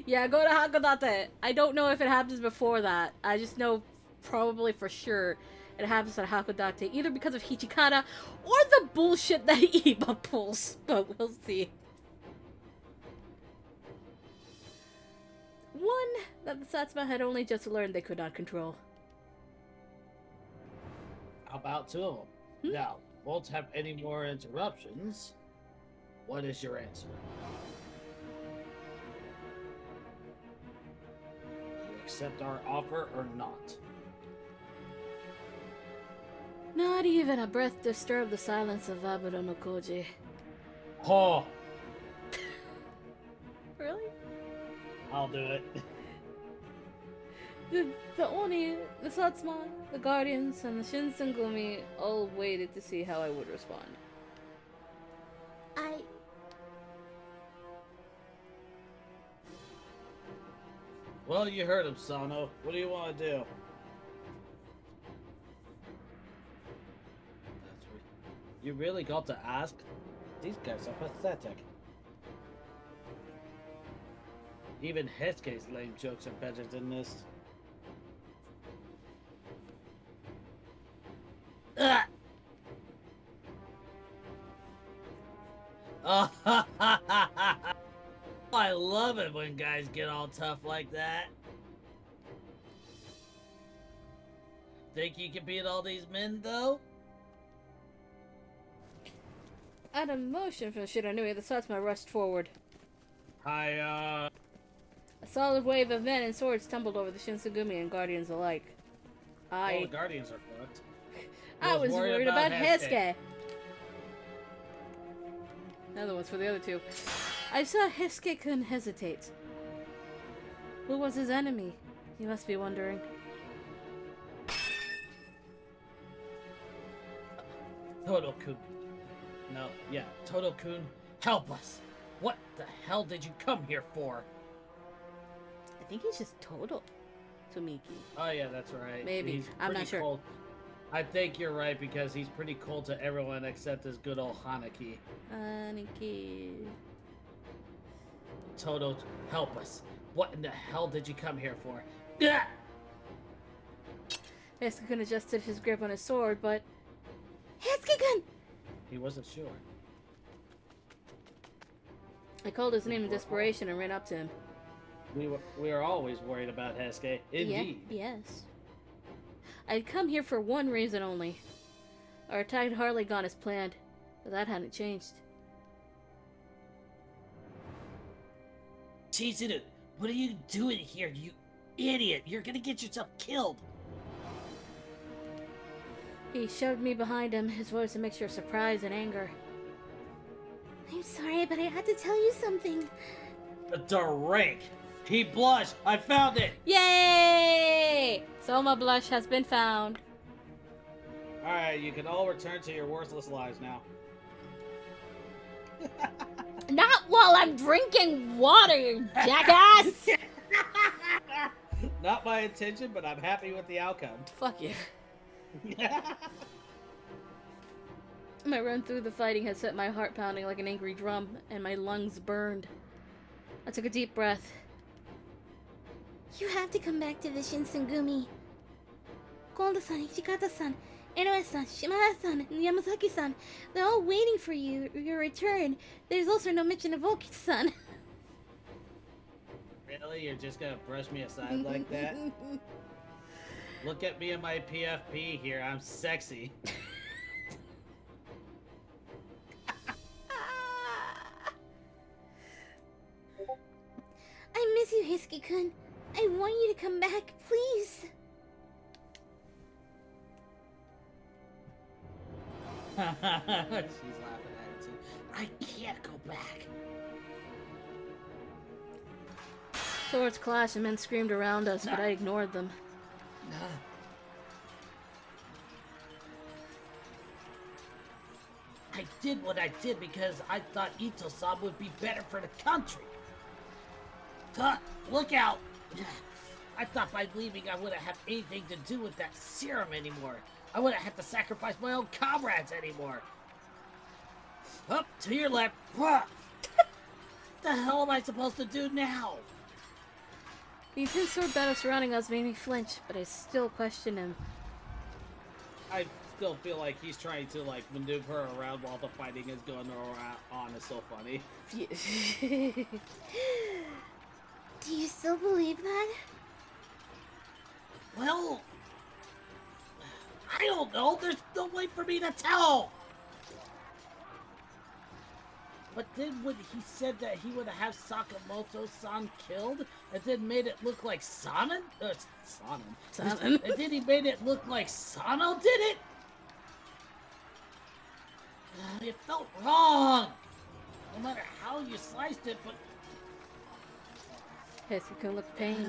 Yeah, go to Hakodate. I don't know if it happens before that. I just know probably for sure it happens at Hakodate, either because of Hijikata or the bullshit that Iba pulls. But we'll see. One that the Satsuma had only just learned they could not control. How about two of them? Now, won't have any more interruptions. What is your answer? You accept our offer or not? Not even a breath disturbed the silence of Aburo no Koji. Oh, Really? I'll do it. The Satsuma, the Guardians, and the Shinsengumi all waited to see how I would respond. Well, you heard him, Sano. What do you want to do? That's right. You really got to ask? These guys are pathetic. Even Hesuke's lame jokes are better than this. Ah! I love it when guys get all tough like that. think you can beat all these men, though? Out of motion from Shiranui, the Satsuma rushed forward. I, A solid wave of men and swords tumbled over the Shinsengumi and guardians alike. All the guardians are fucked. I was worried about Hesuke. Hesuke. Another one's for the other two. I saw Hesuke-kun hesitate. Who was his enemy? You must be wondering. Todo-kun. No, yeah, Todo-kun, help us. What the hell did you come here for? I think he's just total Tomiki. Oh yeah, that's right. Maybe. He's I'm pretty not sure. Cold. I think you're right because he's pretty cold to everyone except his good old Hanaki. Aniki. Toto, help us. What in the hell did you come here for? Yeah. Hesuke-kun adjusted his grip on his sword, but Hesuke-kun! He wasn't sure. I called his name in desperation and ran up to him. We were always worried about Hesuke. Indeed. Yeah, yes. I'd come here for one reason only. Our attack had hardly gone as planned, but that hadn't changed. Chizuru, what are you doing here, you idiot? You're gonna get yourself killed. He shoved me behind him, his voice a mixture of surprise and anger. I'm sorry, but I had to tell you something. A drink. He blushed. I found it. Yay! Soma blush has been found. All right, you can all return to your worthless lives now. Not while I'm drinking water, you jackass! Not my intention, but I'm happy with the outcome. Fuck you. My run through the fighting had set my heart pounding like an angry drum, and my lungs burned. I took a deep breath. You have to come back to the Shinsengumi. Kondo-san, Ichikata-san, Inoue-san, Shimada-san, and Yamazaki-san. They're all waiting for you, your return. There's also no mention of Oki-san. Really? You're just gonna brush me aside like that? Look at me and my PFP here. I'm sexy. I miss you, Hesuke-kun. I want you to come back, please. She's laughing at it too. I can't go back. Swords clashed and men screamed around us, but I ignored them. I did what I did because I thought Ito-san would be better for the country. Huh, look out! I thought by leaving I wouldn't have anything to do with that serum anymore. I wouldn't have to sacrifice my own comrades anymore. Up to your left. What the hell am I supposed to do now? The intense sword battle surrounding us made me flinch, but I still question him. I still feel like he's trying to like maneuver her around while the fighting is going on. It's so funny. Do you still believe that? Well, I don't know. There's no way for me to tell. But then when he said that he would have Sakamoto-san killed, and then made it look like Sanan? Sanan. And then he made it look like Sano did it? It felt wrong. No matter how you sliced it, but... Hesuke looked pained.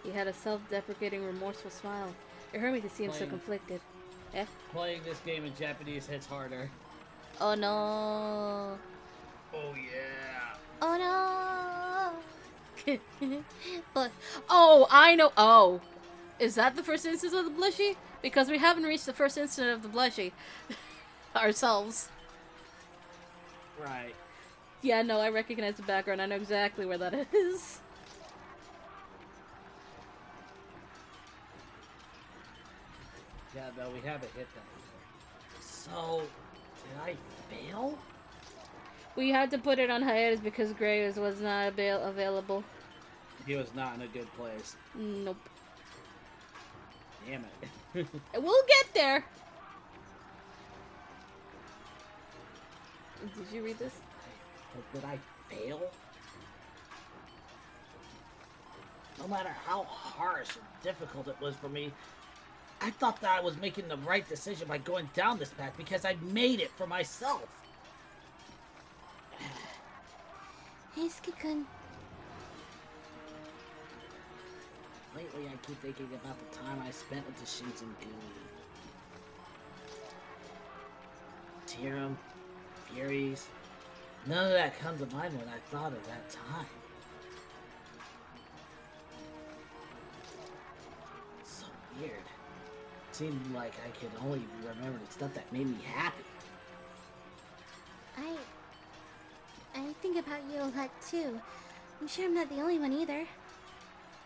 He had a self-deprecating, remorseful smile. It hurt me to see him so conflicted. Eh? Playing this game in Japanese hits harder. Oh no! Oh yeah! Oh no! But oh, I know. Oh, is that the first instance of the blushy? Because we haven't reached the first instant of the blushy ourselves. Right. Yeah, no, I recognize the background. I know exactly where that is. Yeah, no, we haven't hit that yet. So, did I fail? We had to put it on hiatus because Graves was not available. He was not in a good place. Nope. Damn it. We'll get there. Did you read this? Did I fail? No matter how harsh and difficult it was for me, I thought that I was making the right decision by going down this path because I made it for myself. Heisuke-kun, Lately, I keep thinking about the time I spent with the Shinsengumi. Tiram, Furies, none of that comes to mind when I thought of that time. It's so weird. It seemed like I could only remember the stuff that made me happy. I think about you a lot too. I'm sure I'm not the only one either.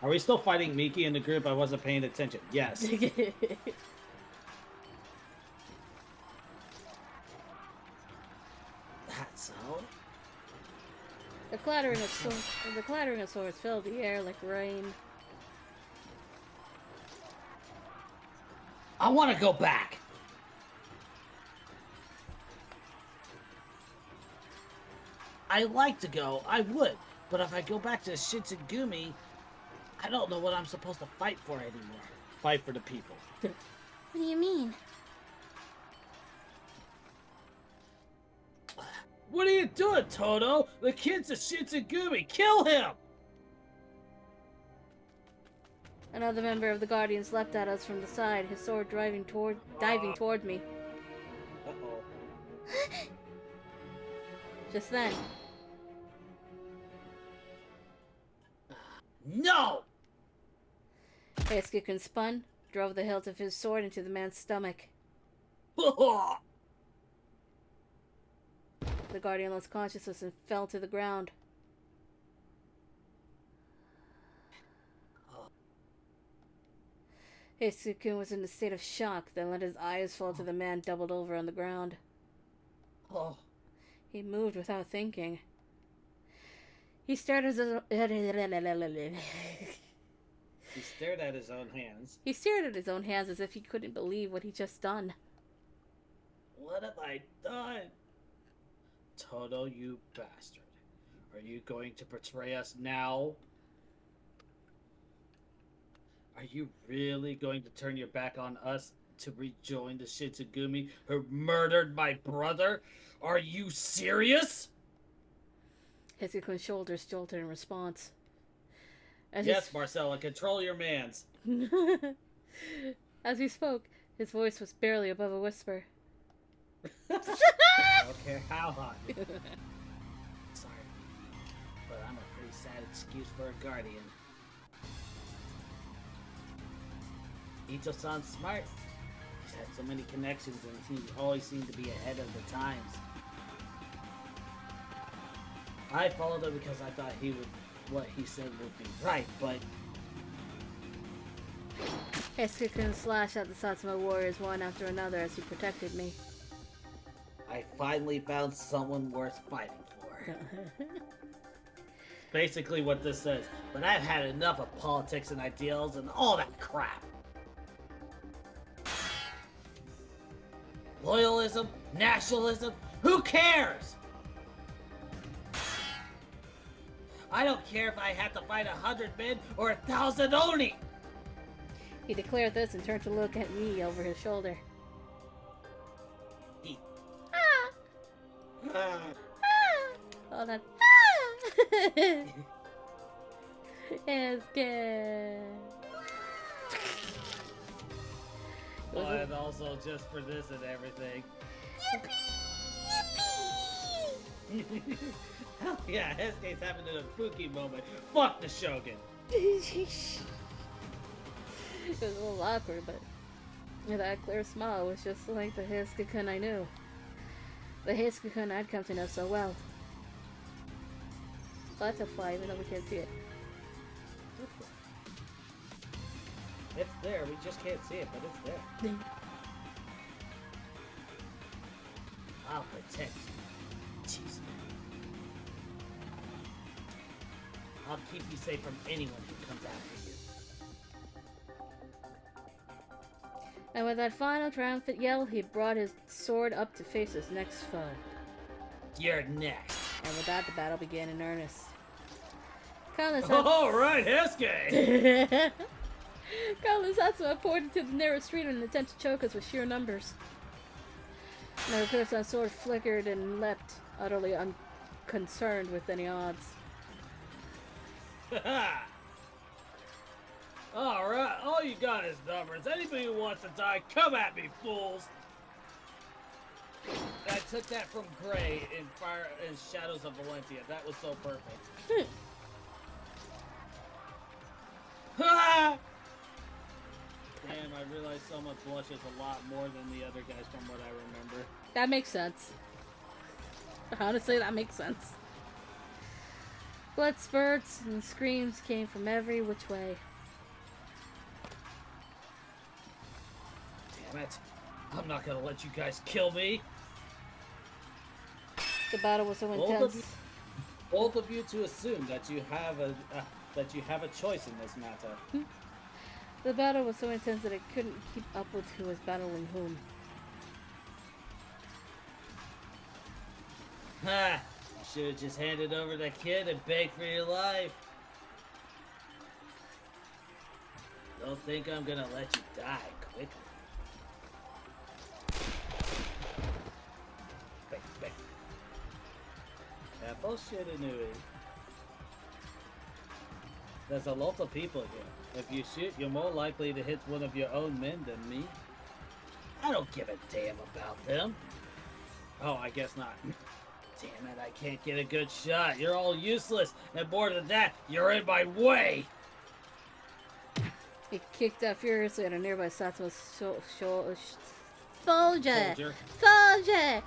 Are we still fighting Miki in the group? I wasn't paying attention. Yes. That's so? The clattering of swords filled the air like rain. I want to go back. I like to go, I would, but if I go back to Shinsengumi, I don't know what I'm supposed to fight for anymore. Fight for the people. What do you mean? What are you doing, Toto? The kid's a Shinsengumi. Kill him! Another member of the Guardians leapt at us from the side, his sword diving toward me. Uh-oh. Just then, No! Heisuke-kun spun, drove the hilt of his sword into the man's stomach. The Guardian lost consciousness and fell to the ground. Heisuke-kun was in a state of shock, then let his eyes fall to the man doubled over on the ground. Oh. He moved without thinking. He stared at his He stared at his own hands. He stared at his own hands as if he couldn't believe what he'd just done. What have I done? Toto, you bastard. Are you going to betray us now? Are you really going to turn your back on us to rejoin the Shinsengumi who murdered my brother? Are you serious? Heisuke-kun's shoulders jolted in response. Yes, Marcella, control your mans. As he spoke, his voice was barely above a whisper. I don't care how hot. Sorry, but I'm a pretty sad excuse for a guardian. Ito-san's smart. He's had so many connections and he always seemed to be ahead of the times. I followed him because I thought what he said would be right, but Heisuke-kun slashed at the Satsuma warriors one after another as he protected me. I finally found someone worth fighting for. Basically what this says, but I've had enough of politics and ideals and all that crap. Loyalism, nationalism, who cares? I don't care if I have to fight 100 men or 1,000 Oni! He declared this and turned to look at me over his shoulder. Hold on. It's good. Oh, and also just for this and everything. Hell yeah, Hesuke's having a Fuki moment. Fuck the Shogun. It was a little awkward, but that clear smile was just like the Heisuke-kun I knew. The Heisuke-kun I'd come to know so well. Butterfly, even though we can't see it. It's there, we just can't see it, but it's there. I'll protect you. Jeez. I'll keep you safe from anyone who comes after you. And with that final triumphant yell, he brought his sword up to face his next foe. You're next. And with that, the battle began in earnest. Countless Alright, Hesuke! Countless Satsuma poured into the narrow street in an attempt to choke us with sheer numbers. Naruto-san's sword flickered and leapt, utterly unconcerned with any odds. Alright, all you got is numbers. Anybody who wants to die, come at me, fools! I took that from Gray in Fire and Shadows of Valentia. That was so perfect. Ha! Damn, I realized someone blushes a lot more than the other guys from what I remember. That makes sense. Honestly, that makes sense. Blood spurts and screams came from every which way. Damn it. I'm not gonna let you guys kill me. The battle was so intense. Both of you to assume that you have a choice in this matter. The battle was so intense that I couldn't keep up with who was battling whom. Ha! You should have just handed over the kid and begged for your life. Don't think I'm gonna let you die quickly. Bang, bang. Apple Shiranui. There's a lot of people here. If you shoot, you're more likely to hit one of your own men than me. I don't give a damn about them. Oh, I guess not. Damn it, I can't get a good shot. You're all useless. And more than that, you're in my way. He kicked out furiously at a nearby Satsuma soldier! Soldier!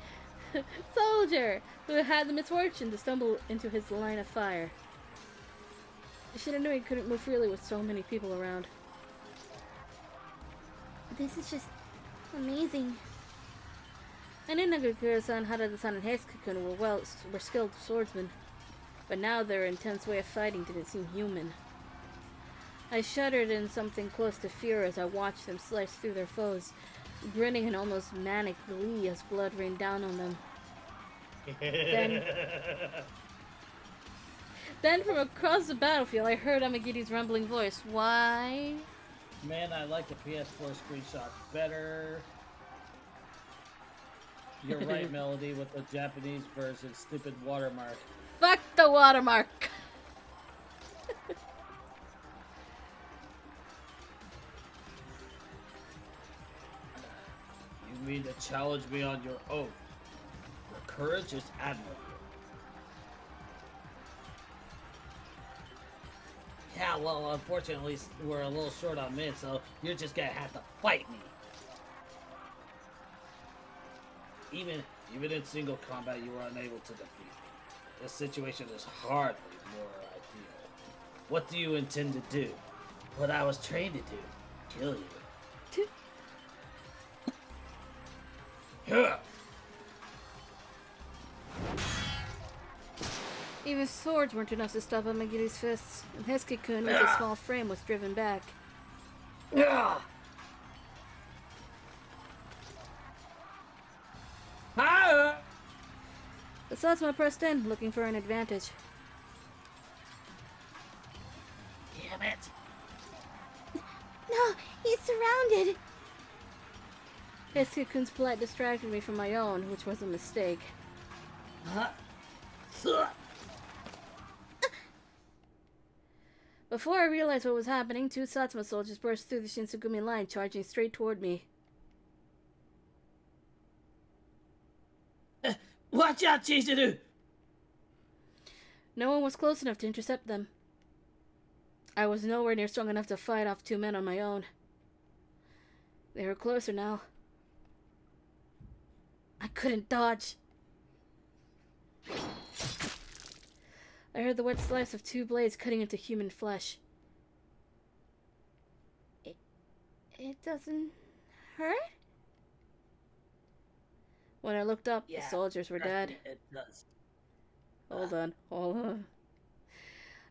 Who had the misfortune to stumble into his line of fire. I should have known he couldn't move freely with so many people around. This is just amazing. I knew Nagakura-san, Harada-san, and Hesuke-kun were skilled swordsmen, but now their intense way of fighting didn't seem human. I shuddered in something close to fear as I watched them slice through their foes, grinning in almost manic glee as blood rained down on them. Then from across the battlefield, I heard Amagiri's rumbling voice. Why? Man, I like the PS4 screenshot better. You're right, Melody, with the Japanese version. Stupid watermark. Fuck the watermark! You mean to challenge me on your own? Your courage is admirable. Yeah, well, unfortunately, we're a little short on men, so you're just gonna have to fight me. Even in single combat, you were unable to defeat me. This situation is hardly more ideal. What do you intend to do? What I was trained to do. Kill you. Yeah. Even swords weren't enough to stop Amagiri's fists, and Hesuke-kun with his small frame was driven back. Ah! The Satsuma pressed in, looking for an advantage. Damn it! No, he's surrounded. Hesuke-kun's plight distracted me from my own, which was a mistake. Huh? Before I realized what was happening, two Satsuma soldiers burst through the Shinsengumi line, charging straight toward me. Watch out, Chizuru! No one was close enough to intercept them. I was nowhere near strong enough to fight off two men on my own. They were closer now. I couldn't dodge. I heard the wet slice of two blades cutting into human flesh. It doesn't hurt? When I looked up, Yeah, the soldiers were dead. It does. Hold on.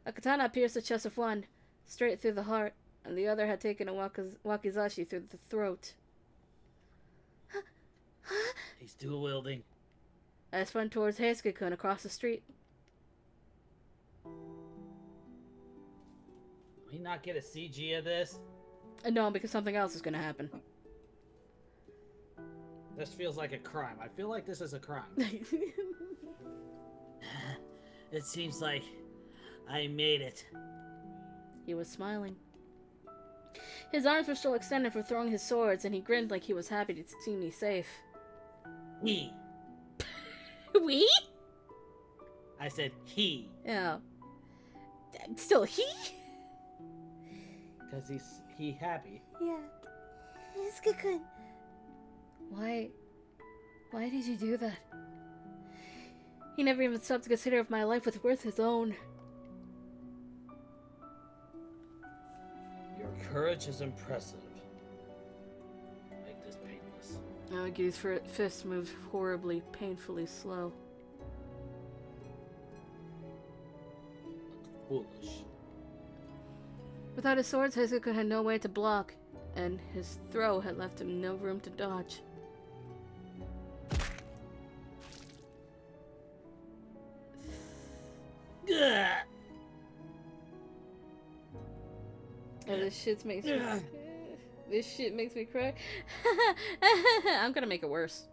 A katana pierced the chest of one, straight through the heart, and the other had taken a wakizashi through the throat. He's dual wielding. I spun towards Heisuke-kun across the street. Can we not get a CG of this? No, because something else is gonna happen. This feels like a crime. I feel like this is a crime. It seems like I made it. He was smiling. His arms were still extended for throwing his swords, and he grinned like he was happy to see me safe. He. We? I said he. Yeah. Still he? Because he happy. Yeah. Heisuke-kun. Why did you do that? He never even stopped to consider if my life was worth his own. Your courage is impressive. Make this painless. Naogi's fist moved horribly, painfully slow. Foolish. Without his swords, Heisuke had no way to block, and his throw had left him no room to dodge. Ugh. Oh, this shit makes me. This shit makes me cry. I'm gonna make it worse.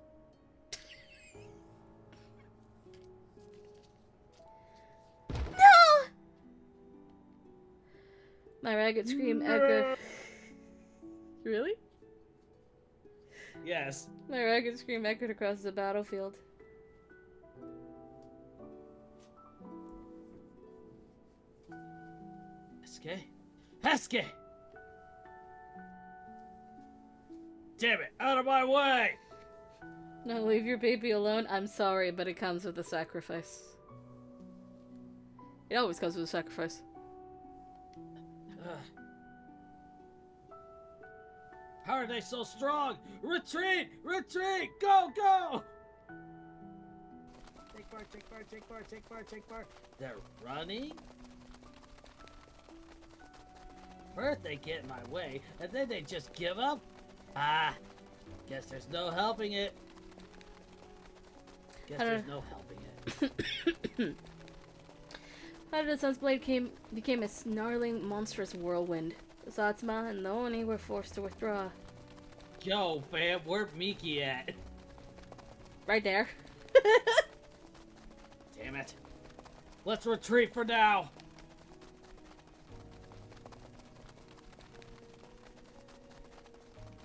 No! My ragged scream echoed. Really? Yes. My ragged scream echoed across the battlefield. Hesuke? Hesuke! Damn it! Out of my way! No, leave your baby alone. I'm sorry, but it comes with a sacrifice. It always comes with a sacrifice. Ugh. How are they so strong? Retreat! Retreat! Go! Go! Take part, take part, take part, take part, take part. They're running? First they get in my way, and then they just give up? Ah, guess there's no helping it. Guess there's no helping it. How did the sun's blade became a snarling, monstrous whirlwind? The Satsuma and the Oni were forced to withdraw. Yo, fam, where Miki at? Right there. Damn it. Let's retreat for now.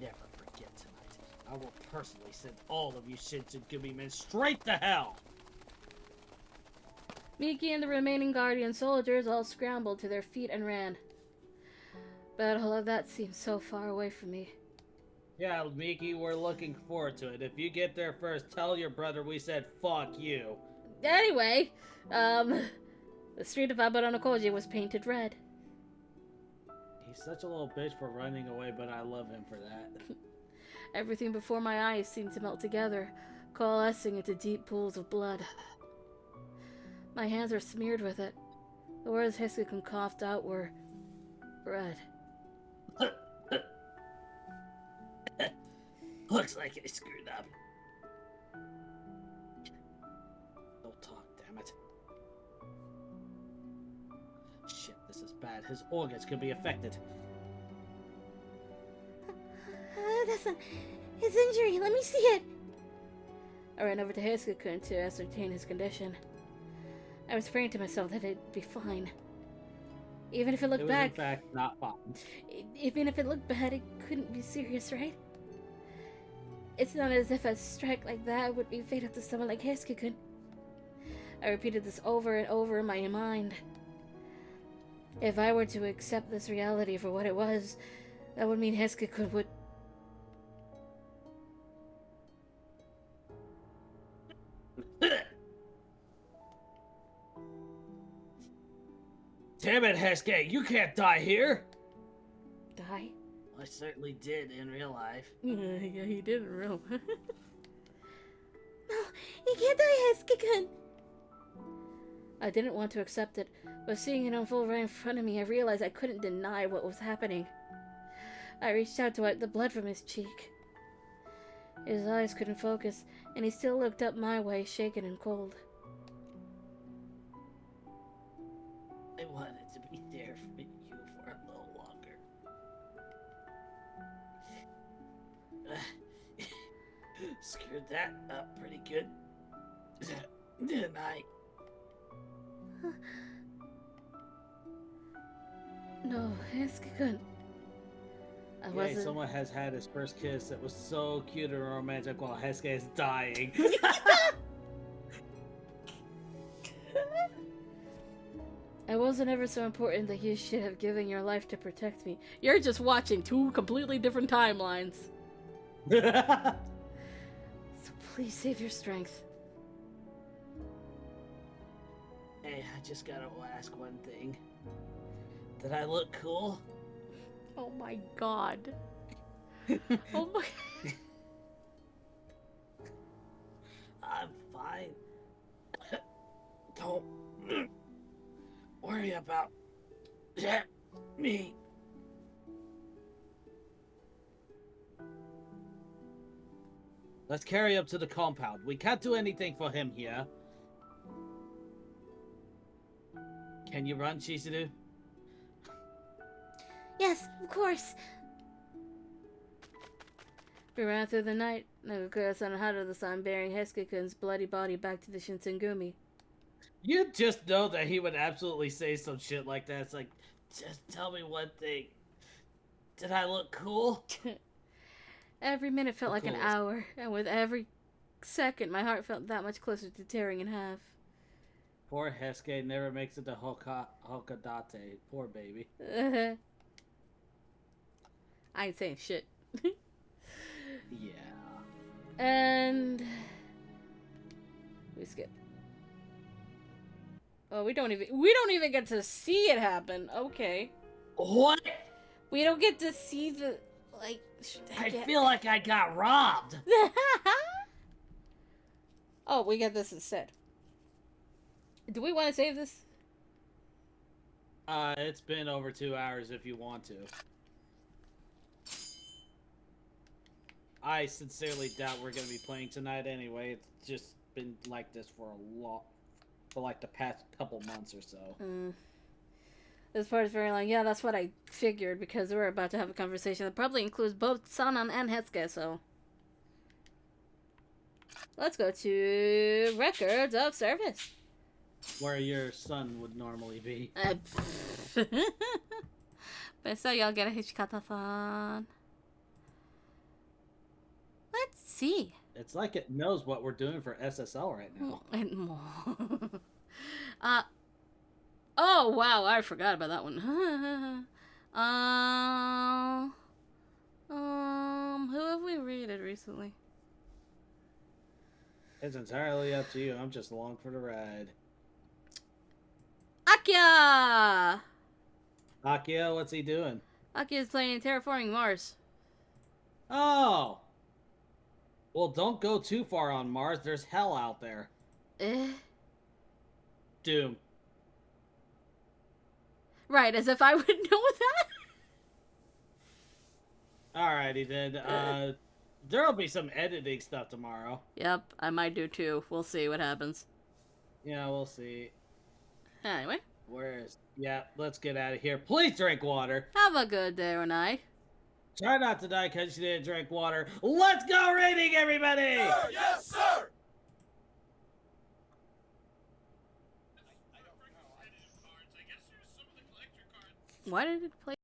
Never forget tonight. I will personally send all of you Shinsengumi men straight to hell. Miki and the remaining Guardian soldiers all scrambled to their feet and ran. But all of that seemed so far away from me. Yeah, Miki, we're looking forward to it. If you get there first, tell your brother we said fuck you. Anyway, the street of Abaronokoji was painted red. He's such a little bitch for running away, but I love him for that. Everything before my eyes seemed to melt together, coalescing into deep pools of blood. My hands were smeared with it. The words Heisuke coughed out were red. Looks like I screwed up. Don't talk, damn it. Shit, this is bad. His organs could be affected. That's not his injury. Let me see it. I ran over to Heisuke-kun to ascertain his condition. I was praying to myself that it'd be fine. Even if it looked It was bad, in fact not fine. even if it looked bad, it couldn't be serious, right? It's not as if a strike like that would be fatal to someone like Heisuke-kun. I repeated this over and over in my mind. If I were to accept this reality for what it was, that would mean Heisuke-kun would... Damn it, Hesuke, you can't die here! die? I certainly did in real life. Yeah, he did in real. No, he can't die, Heisuke-kun. I didn't want to accept it, but seeing it unfold right in front of me, I realized I couldn't deny what was happening. I reached out to wipe the blood from his cheek. His eyes couldn't focus, and he still looked up my way, shaken and cold. I wanted to be there for you for a little longer. Screwed that up pretty good. Didn't I? No, Hesuke-kun. I Yay, wasn't. someone has had his first kiss that was so cute and romantic while Hesuke is dying. I wasn't ever so important that you should have given your life to protect me. You're just watching two completely different timelines. So please save your strength. Hey, I just gotta ask one thing. Did I look cool? Oh my god. Oh my. I'm fine. Don't worry about me. Let's carry up to the compound. We can't do anything for him here. Can you run, Chizuru? Yes, of course. We ran through the night. Nagakura-san and Haruto-san bearing Hesuke-kun's bloody body back to the Shinsengumi. You just know that he would absolutely say some shit like that. It's like, just tell me one thing. Did I look cool? Every minute felt like an Coolest. hour, and with every second, my heart felt that much closer to tearing in half. Poor Hesuke never makes it to Hokadate. Poor baby. I ain't saying shit. Yeah. And we skip. Oh, we don't even get to see it happen. Okay. What? We don't get to see the like I feel like I got robbed. Oh, we get this instead. Do we want to save this? It's been over 2 hours if you want to. I sincerely doubt we're gonna be playing tonight anyway. It's just been like this for like the past couple months or so. This part is very long. Yeah, that's what I figured because we're about to have a conversation that probably includes both Sanan and Hesuke, so. Let's go to Records of Service. Where your son would normally be. But so y'all get a Hichikata-san. Let's see. It's like it knows what we're doing for SSL right now. And more. Oh wow, I forgot about that one. Who have we rated recently? It's entirely up to you. I'm just along for the ride. Akia! Akia, what's he doing? Akia is playing Terraforming Mars. Oh! Well, don't go too far on Mars. There's hell out there. Doom. Right, as if I would know that. Alrighty then. There'll be some editing stuff tomorrow. Yep, I might do too. We'll see what happens. Yeah, we'll see. Anyway, Yeah, let's get out of here. Please drink water. have a good day or night. Try not to die because you didn't drink water. Let's go raiding, everybody! Sir, yes, sir! Why did it play?